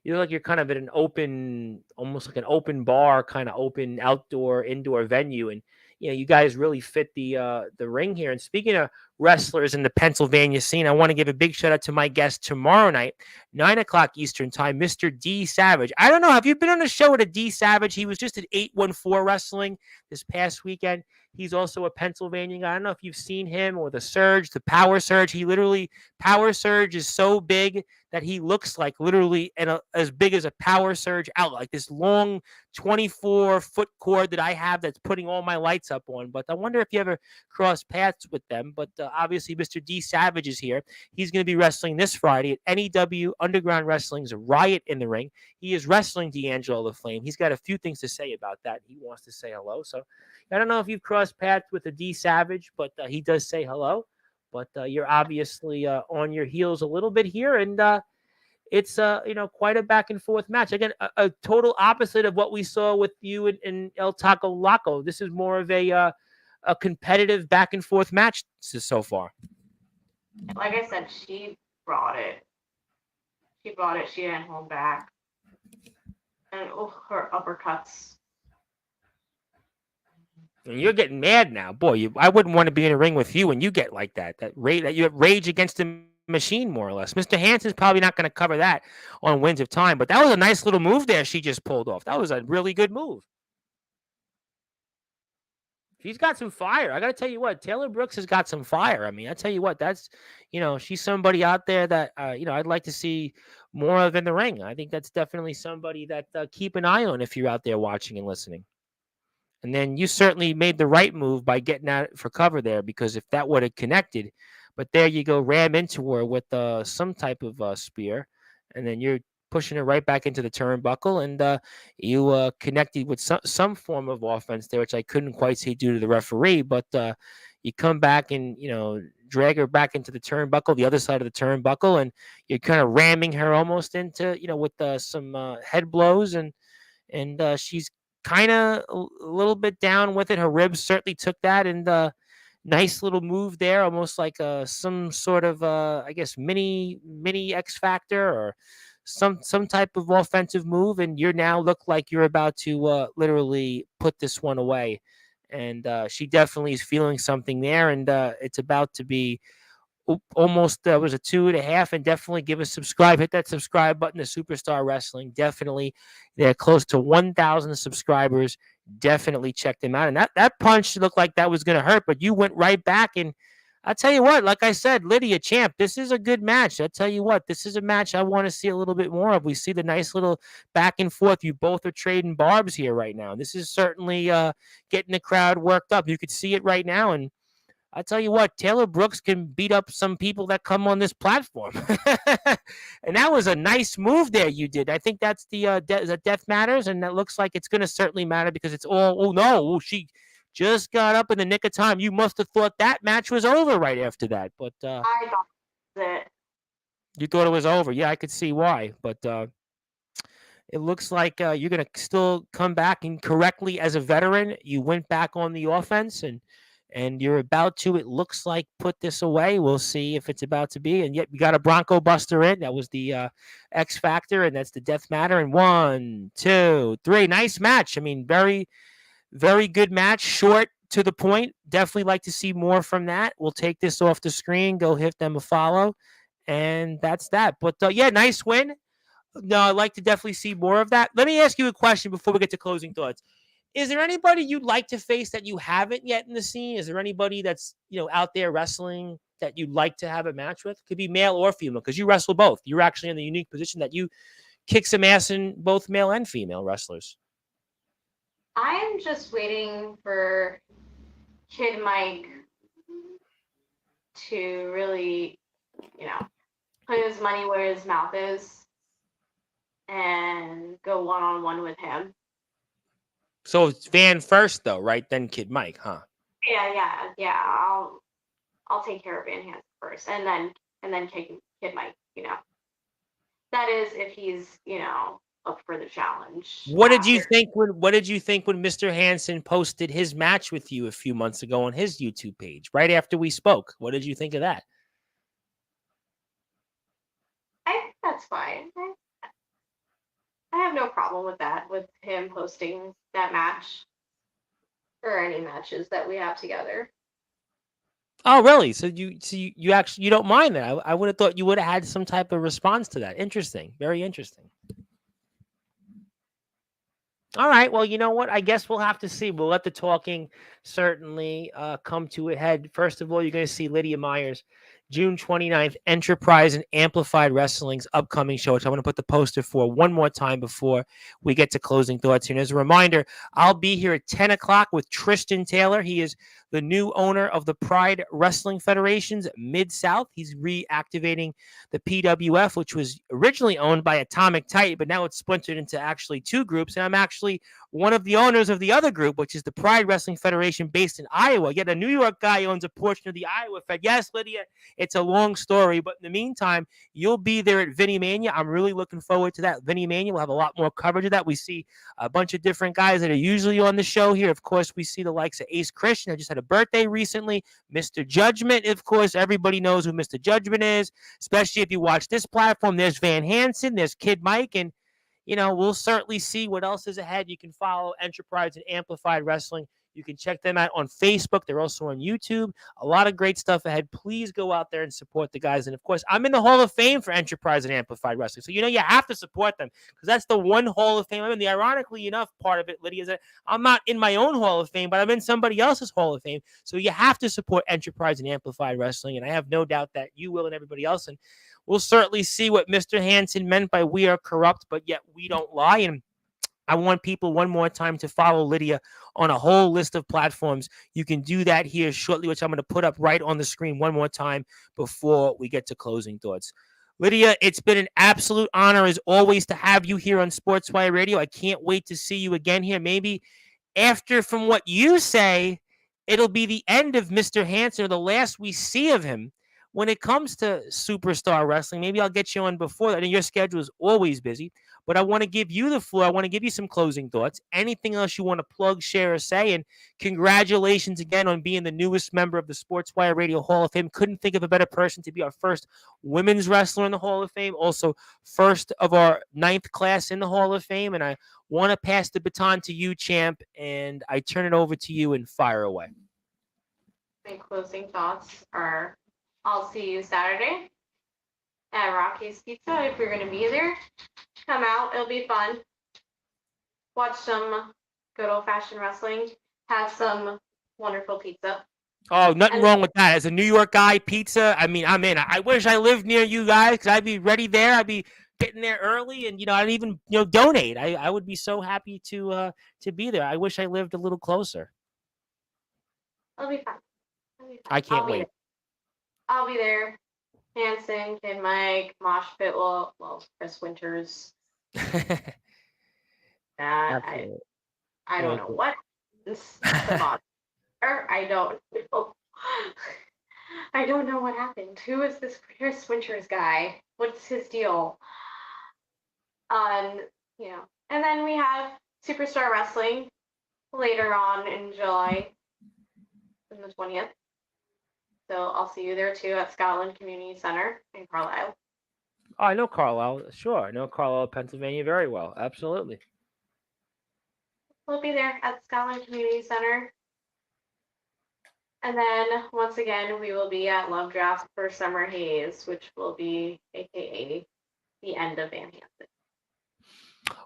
like you're kind of at an open, almost like an open bar, kind of open outdoor, indoor venue. And, you guys really fit the ring here. And speaking of wrestlers in the Pennsylvania scene, I want to give a big shout out to my guest tomorrow night, 9 o'clock Eastern time, Mr. D Savage. I don't know. Have you been on a show with a D Savage? He was just at 814 Wrestling this past weekend. He's also a Pennsylvania guy. I don't know if you've seen him or the Surge, the Power Surge. Power Surge is so big that he looks like literally as big as a Power Surge out, like this long 24-foot cord that I have that's putting all my lights up on. But I wonder if you ever cross paths with them. But obviously, Mr. D Savage is here. He's going to be wrestling this Friday at NEW Underground Wrestling's Riot in the Ring. He is wrestling D'Angelo the Flame. He's got a few things to say about that. He wants to say hello. So I don't know if you've crossed paths with a D Savage, but he does say hello. But you're obviously on your heels a little bit here, and it's quite a back and forth match. Again, a total opposite of what we saw with you and El Taco Loco. This is more of a competitive back and forth match so far. Like I said, she brought it. She brought it. She didn't hold back. And her uppercuts. And you're getting mad now, boy. I wouldn't want to be in a ring with you when you get like that. That you have rage against the machine, more or less. Mr. Hansen's probably not going to cover that on Winds of Time, but that was a nice little move there she just pulled off. That was a really good move. She's got some fire. I got to tell you what, Taylor Brooks has got some fire. I mean, I tell you what, she's somebody out there that, I'd like to see more of in the ring. I think that's definitely somebody that keep an eye on if you're out there watching and listening. And then you certainly made the right move by getting out for cover there, because if that would have connected, but there you go, ram into her with some type of spear, and then you're pushing her right back into the turnbuckle, and you connected with some form of offense there, which I couldn't quite see due to the referee, but you come back and, drag her back into the turnbuckle, the other side of the turnbuckle, and you're kind of ramming her almost into, with some head blows, and she's kind of a little bit down with it. Her ribs certainly took that, and nice little move there, almost like some sort of I guess mini X Factor or some type of offensive move, and you now look like you're about to literally put this one away. And she definitely is feeling something there, and it's about to be almost was a 2.5, and definitely give us subscribe, hit that subscribe button to Superstar Wrestling. Definitely, they're close to 1,000 subscribers. Definitely check them out. And that punch looked like that was going to hurt, but you went right back. And I tell you what, like I said, Lydia, champ, this is a good match. I tell you what, this is a match I want to see a little bit more of. We see the nice little back and forth. You both are trading barbs here right now. This is certainly getting the crowd worked up. You could see it right now, and I tell you what, Taylor Brooks can beat up some people that come on this platform. And that was a nice move there you did. I think that's the Death Matters, and that looks like it's going to certainly matter, because it's all, oh no, she just got up in the nick of time. You must have thought that match was over right after that. But I thought that. You thought it was over. Yeah, I could see why. But it looks like you're going to still come back, and correctly as a veteran, you went back on the offense, and you're about to, it looks like, put this away. We'll see if it's about to be. And yet we got a Bronco Buster in. That was the X Factor, and that's the Death Matter. And 1, 2, 3. Nice match. I mean, very, very good match. Short, to the point. Definitely like to see more from that. We'll take this off the screen. Go hit them a follow. And that's that. But yeah, nice win. No, I'd like to definitely see more of that. Let me ask you a question before we get to closing thoughts. Is there anybody you'd like to face that you haven't yet in the scene? Is there anybody that's, out there wrestling that you'd like to have a match with? Could be male or female, because you wrestle both. You're actually in the unique position that you kick some ass in both male and female wrestlers. I'm just waiting for Kid Mike to really, put his money where his mouth is and go one-on-one with him. So it's Van first, though, right? Then Kid Mike, huh? Yeah. I'll take care of Van Hansen first, and then Kid Mike. That is if he's up for the challenge. What did you think when Mr. Hansen posted his match with you a few months ago on his YouTube page, right after we spoke? What did you think of that? I think that's fine. I have no problem with that, with him posting that match or any matches that we have together. Oh, really? So you actually, you don't mind that? I would have thought you would have had some type of response to that. Interesting. Very interesting. All right. Well, you know what? I guess we'll have to see. We'll let the talking certainly come to a head. First of all, you're going to see Lydia Myerz, June 29th, Enterprise and Amplified Wrestling's upcoming show, which I want to put the poster for one more time before we get to closing thoughts here. And as a reminder, I'll be here at 10 o'clock with Tristan Taylor. He is the new owner of the Pride Wrestling Federation's Mid-South. He's reactivating the PWF, which was originally owned by Atomic Titan, but now it's splintered into actually two groups. And I'm actually one of the owners of the other group, which is the Pride Wrestling Federation based in Iowa. Yet a New York guy owns a portion of the Iowa Fed. Yes, Lydia, it's a long story, but in the meantime, you'll be there at Vinnie Mania. I'm really looking forward to that. Vinnie Mania, we'll have a lot more coverage of that. We see a bunch of different guys that are usually on the show here. Of course, we see the likes of Ace Christian, who just had a birthday recently. Mr. Judgment, of course, everybody knows who Mr. Judgment is, especially if you watch this platform. There's Van Hansen, there's Kid Mike, and we'll certainly see what else is ahead. You can follow Enterprise and Amplified Wrestling. You can check them out on Facebook. They're also on YouTube. A lot of great stuff ahead. Please go out there and support the guys. And of course, I'm in the Hall of Fame for Enterprise and Amplified Wrestling. So, you have to support them because that's the one Hall of Fame I'm in. The ironically enough part of it, Lydia, is that I'm not in my own Hall of Fame, but I'm in somebody else's Hall of Fame. So you have to support Enterprise and Amplified Wrestling. And I have no doubt that you will and everybody else. And we'll certainly see what Mr. Hansen meant by we are corrupt, but yet we don't lie. And I want people one more time to follow Lydia on a whole list of platforms. You can do that here shortly, which I'm going to put up right on the screen one more time before we get to closing thoughts. Lydia, it's been an absolute honor as always to have you here on Sportswire Radio. I can't wait to see you again here. Maybe after, from what you say, it'll be the end of Mr. Hansen or the last we see of him when it comes to superstar wrestling. Maybe I'll get you on before that. And your schedule is always busy. But I want to give you the floor. I want to give you some closing thoughts. Anything else you want to plug, share, or say? And congratulations again on being the newest member of the Sportswire Radio Hall of Fame. Couldn't think of a better person to be our first women's wrestler in the Hall of Fame. Also, first of our 9th class in the Hall of Fame. And I want to pass the baton to you, champ. And I turn it over to you and fire away. My closing thoughts are, I'll see you Saturday at Rocky's Pizza if you're going to be there. Come out, it'll be fun. Watch some good old-fashioned wrestling. Have some wonderful pizza. Oh, nothing wrong with that. As a New York guy, pizza, I mean, I'm in. I wish I lived near you guys because I'd be ready there. I'd be getting there early and, I'd even, donate. I would be so happy to be there. I wish I lived a little closer. It'll be fun. I can't wait. I'll be there. Hanson, Kid Mike, Mosh Pit, well, Chris Winters. I don't know what is the boss. I don't know. I don't know what happened. Who is this Chris Winters guy? What's his deal? And then we have Superstar Wrestling later on in July, on the 20th. So I'll see you there too at Scotland Community Center in Carlisle. Oh, I know Carlisle. Sure. I know Carlisle, Pennsylvania very well. Absolutely. We'll be there at Scotland Community Center. And then once again, we will be at Love Draft for Summer Haze, which will be AKA the end of Van Hansen.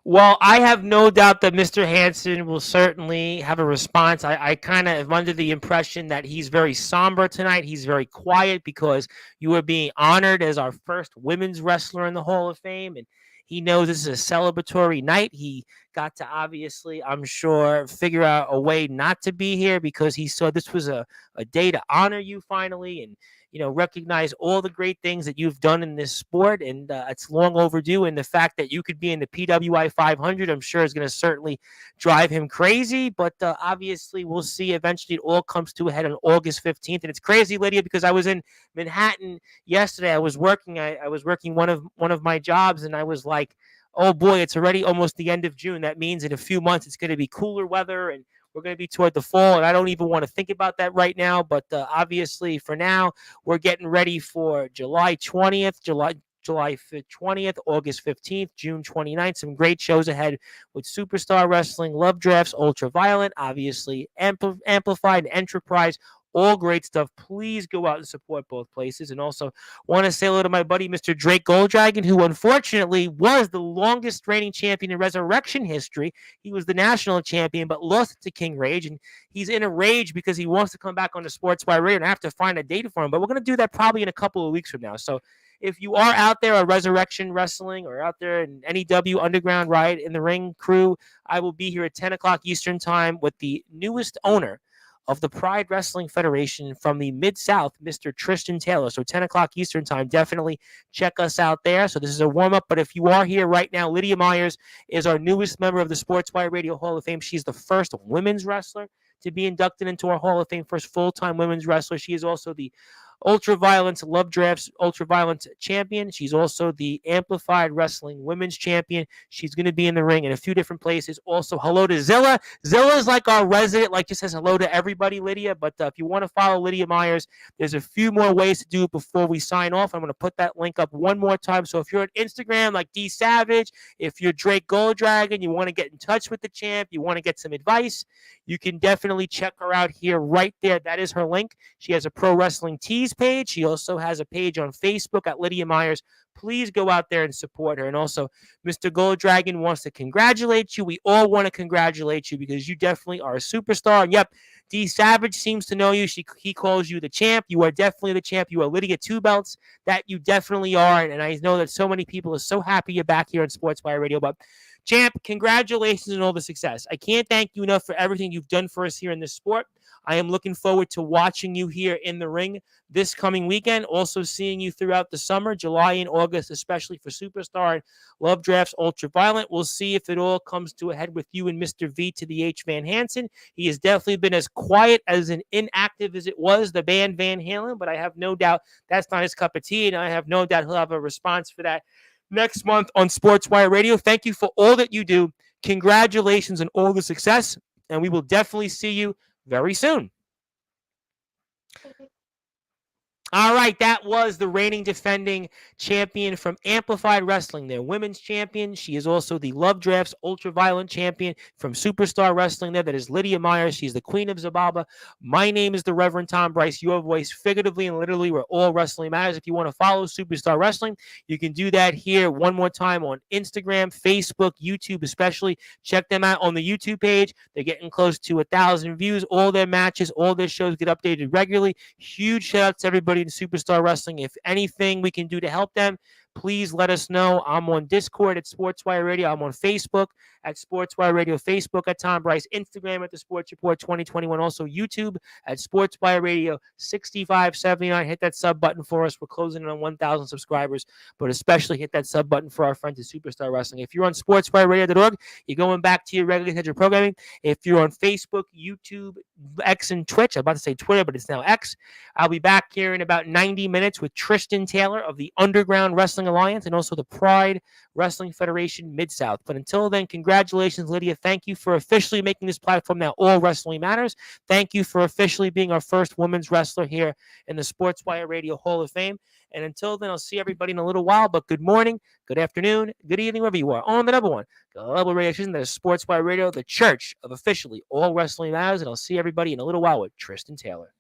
Well, I have no doubt that Mr. Hansen will certainly have a response. I kind of am under the impression that he's very somber tonight. He's very quiet because you are being honored as our first women's wrestler in the Hall of Fame. And he knows this is a celebratory night. He got to obviously, I'm sure, figure out a way not to be here because he saw this was a day to honor you finally and recognize all the great things that you've done in this sport, and it's long overdue. And the fact that you could be in the PWI 500, I'm sure, is going to certainly drive him crazy. But obviously, we'll see. Eventually, it all comes to a head on August 15th, and it's crazy, Lydia, because I was in Manhattan yesterday. I was working. I was working one of my jobs, and I was like, oh boy, it's already almost the end of June. That means in a few months it's going to be cooler weather and we're going to be toward the fall, and I don't even want to think about that right now. But obviously, for now, we're getting ready for July 20th, July 20th, August 15th, June 29th. Some great shows ahead with Superstar Wrestling, Love Drafts, Ultraviolet, obviously, Amplified, Enterprise. All great stuff. Please go out and support both places. And also want to say hello to my buddy, Mr. Drake Golddragon, who unfortunately was the longest reigning champion in Resurrection history. He was the national champion, but lost to King Rage. And he's in a rage because he wants to come back on the Sportswire Radio, and I have to find a date for him. But we're going to do that probably in a couple of weeks from now. So if you are out there at Resurrection Wrestling or out there in NEW Underground Riot in the Ring crew, I will be here at 10 o'clock Eastern Time with the newest owner of the Pride Wrestling Federation from the Mid-South, Mr. Tristan Taylor. So 10 o'clock Eastern Time, definitely check us out there. So this is a warm-up, but if you are here right now, Lydia Myerz is our newest member of the Sportswire Radio Hall of Fame. She's the first women's wrestler to be inducted into our Hall of Fame, first full-time women's wrestler. She is also the Ultraviolence Love Drafts Ultraviolence champion. She's also the Amplified Wrestling Women's champion. She's going to be in the ring in a few different places. Also, hello to Zilla. Zilla is like our resident, like just says hello to everybody, Lydia. But if you want to follow Lydia Myerz, there's a few more ways to do it before we sign off. I'm going to put that link up one more time. So if you're on Instagram like D Savage, if you're Drake Golddragon, you want to get in touch with the champ, you want to get some advice, you can definitely check her out here right there. That is her link. She has a Pro Wrestling Tees page. She also has a page on Facebook at Lydia Myerz. Please go out there and support her. And also, Mr. Golddragon wants to congratulate you. We all want to congratulate you because you definitely are a superstar. And yep, D Savage seems to know you. He calls you the champ. You are definitely the champ. You are Lydia Two Belts. That you definitely are. And I know that so many people are so happy you're back here on Sportswire Radio. But champ, congratulations on all the success. I can't thank you enough for everything you've done for us here in this sport. I am looking forward to watching you here in the ring this coming weekend. Also seeing you throughout the summer, July and August, especially for Superstar and Love Drafts Ultraviolent. We'll see if it all comes to a head with you and Mr. V to the H Van Hansen. He has definitely been as quiet as an inactive as it was, the band Van Halen, but I have no doubt that's not his cup of tea, and I have no doubt he'll have a response for that next month on Sportswire Radio. Thank you for all that you do. Congratulations on all the success, and we will definitely see you very soon. All right, that was the reigning defending champion from Amplified Wrestling, their women's champion. She is also the Love Drafts Ultraviolent champion from Superstar Wrestling there. That is Lydia Myerz. She's the Queen of Zababa. My name is the Reverend Tom Bryce, your voice figuratively and literally where all wrestling matters. If you want to follow Superstar Wrestling, you can do that here one more time on Instagram, Facebook, YouTube especially. Check them out on the YouTube page. They're getting close to 1,000 views. All their matches, all their shows get updated regularly. Huge shout out to everybody in Superstar Wrestling. If anything we can do to help them, please let us know. I'm on Discord at Sportswire Radio. I'm on Facebook at Sportswire Radio. Facebook at Tom Bryce. Instagram at The Sports Report 2021. Also YouTube at Sportswire Radio 6579. Hit that sub button for us. We're closing in on 1,000 subscribers, but especially hit that sub button for our friends at Superstar Wrestling. If you're on SportswireRadio.org, you're going back to your regular scheduled programming. If you're on Facebook, YouTube, X, and Twitch, I'm about to say Twitter, but it's now X, I'll be back here in about 90 minutes with Tristan Taylor of the Underground Wrestling Alliance and also the Pride Wrestling Federation Mid-South. But until then, congratulations, Lydia. Thank you for officially making this platform now All Wrestling Matters. Thank you for officially being our first women's wrestler here in the Sportswire Radio Hall of Fame. And until then, I'll see everybody in a little while. But good morning, good afternoon, good evening, wherever you are. On the number one global radio station, that is Sportswire Radio, the church of officially All Wrestling Matters. And I'll see everybody in a little while with Tristan Taylor.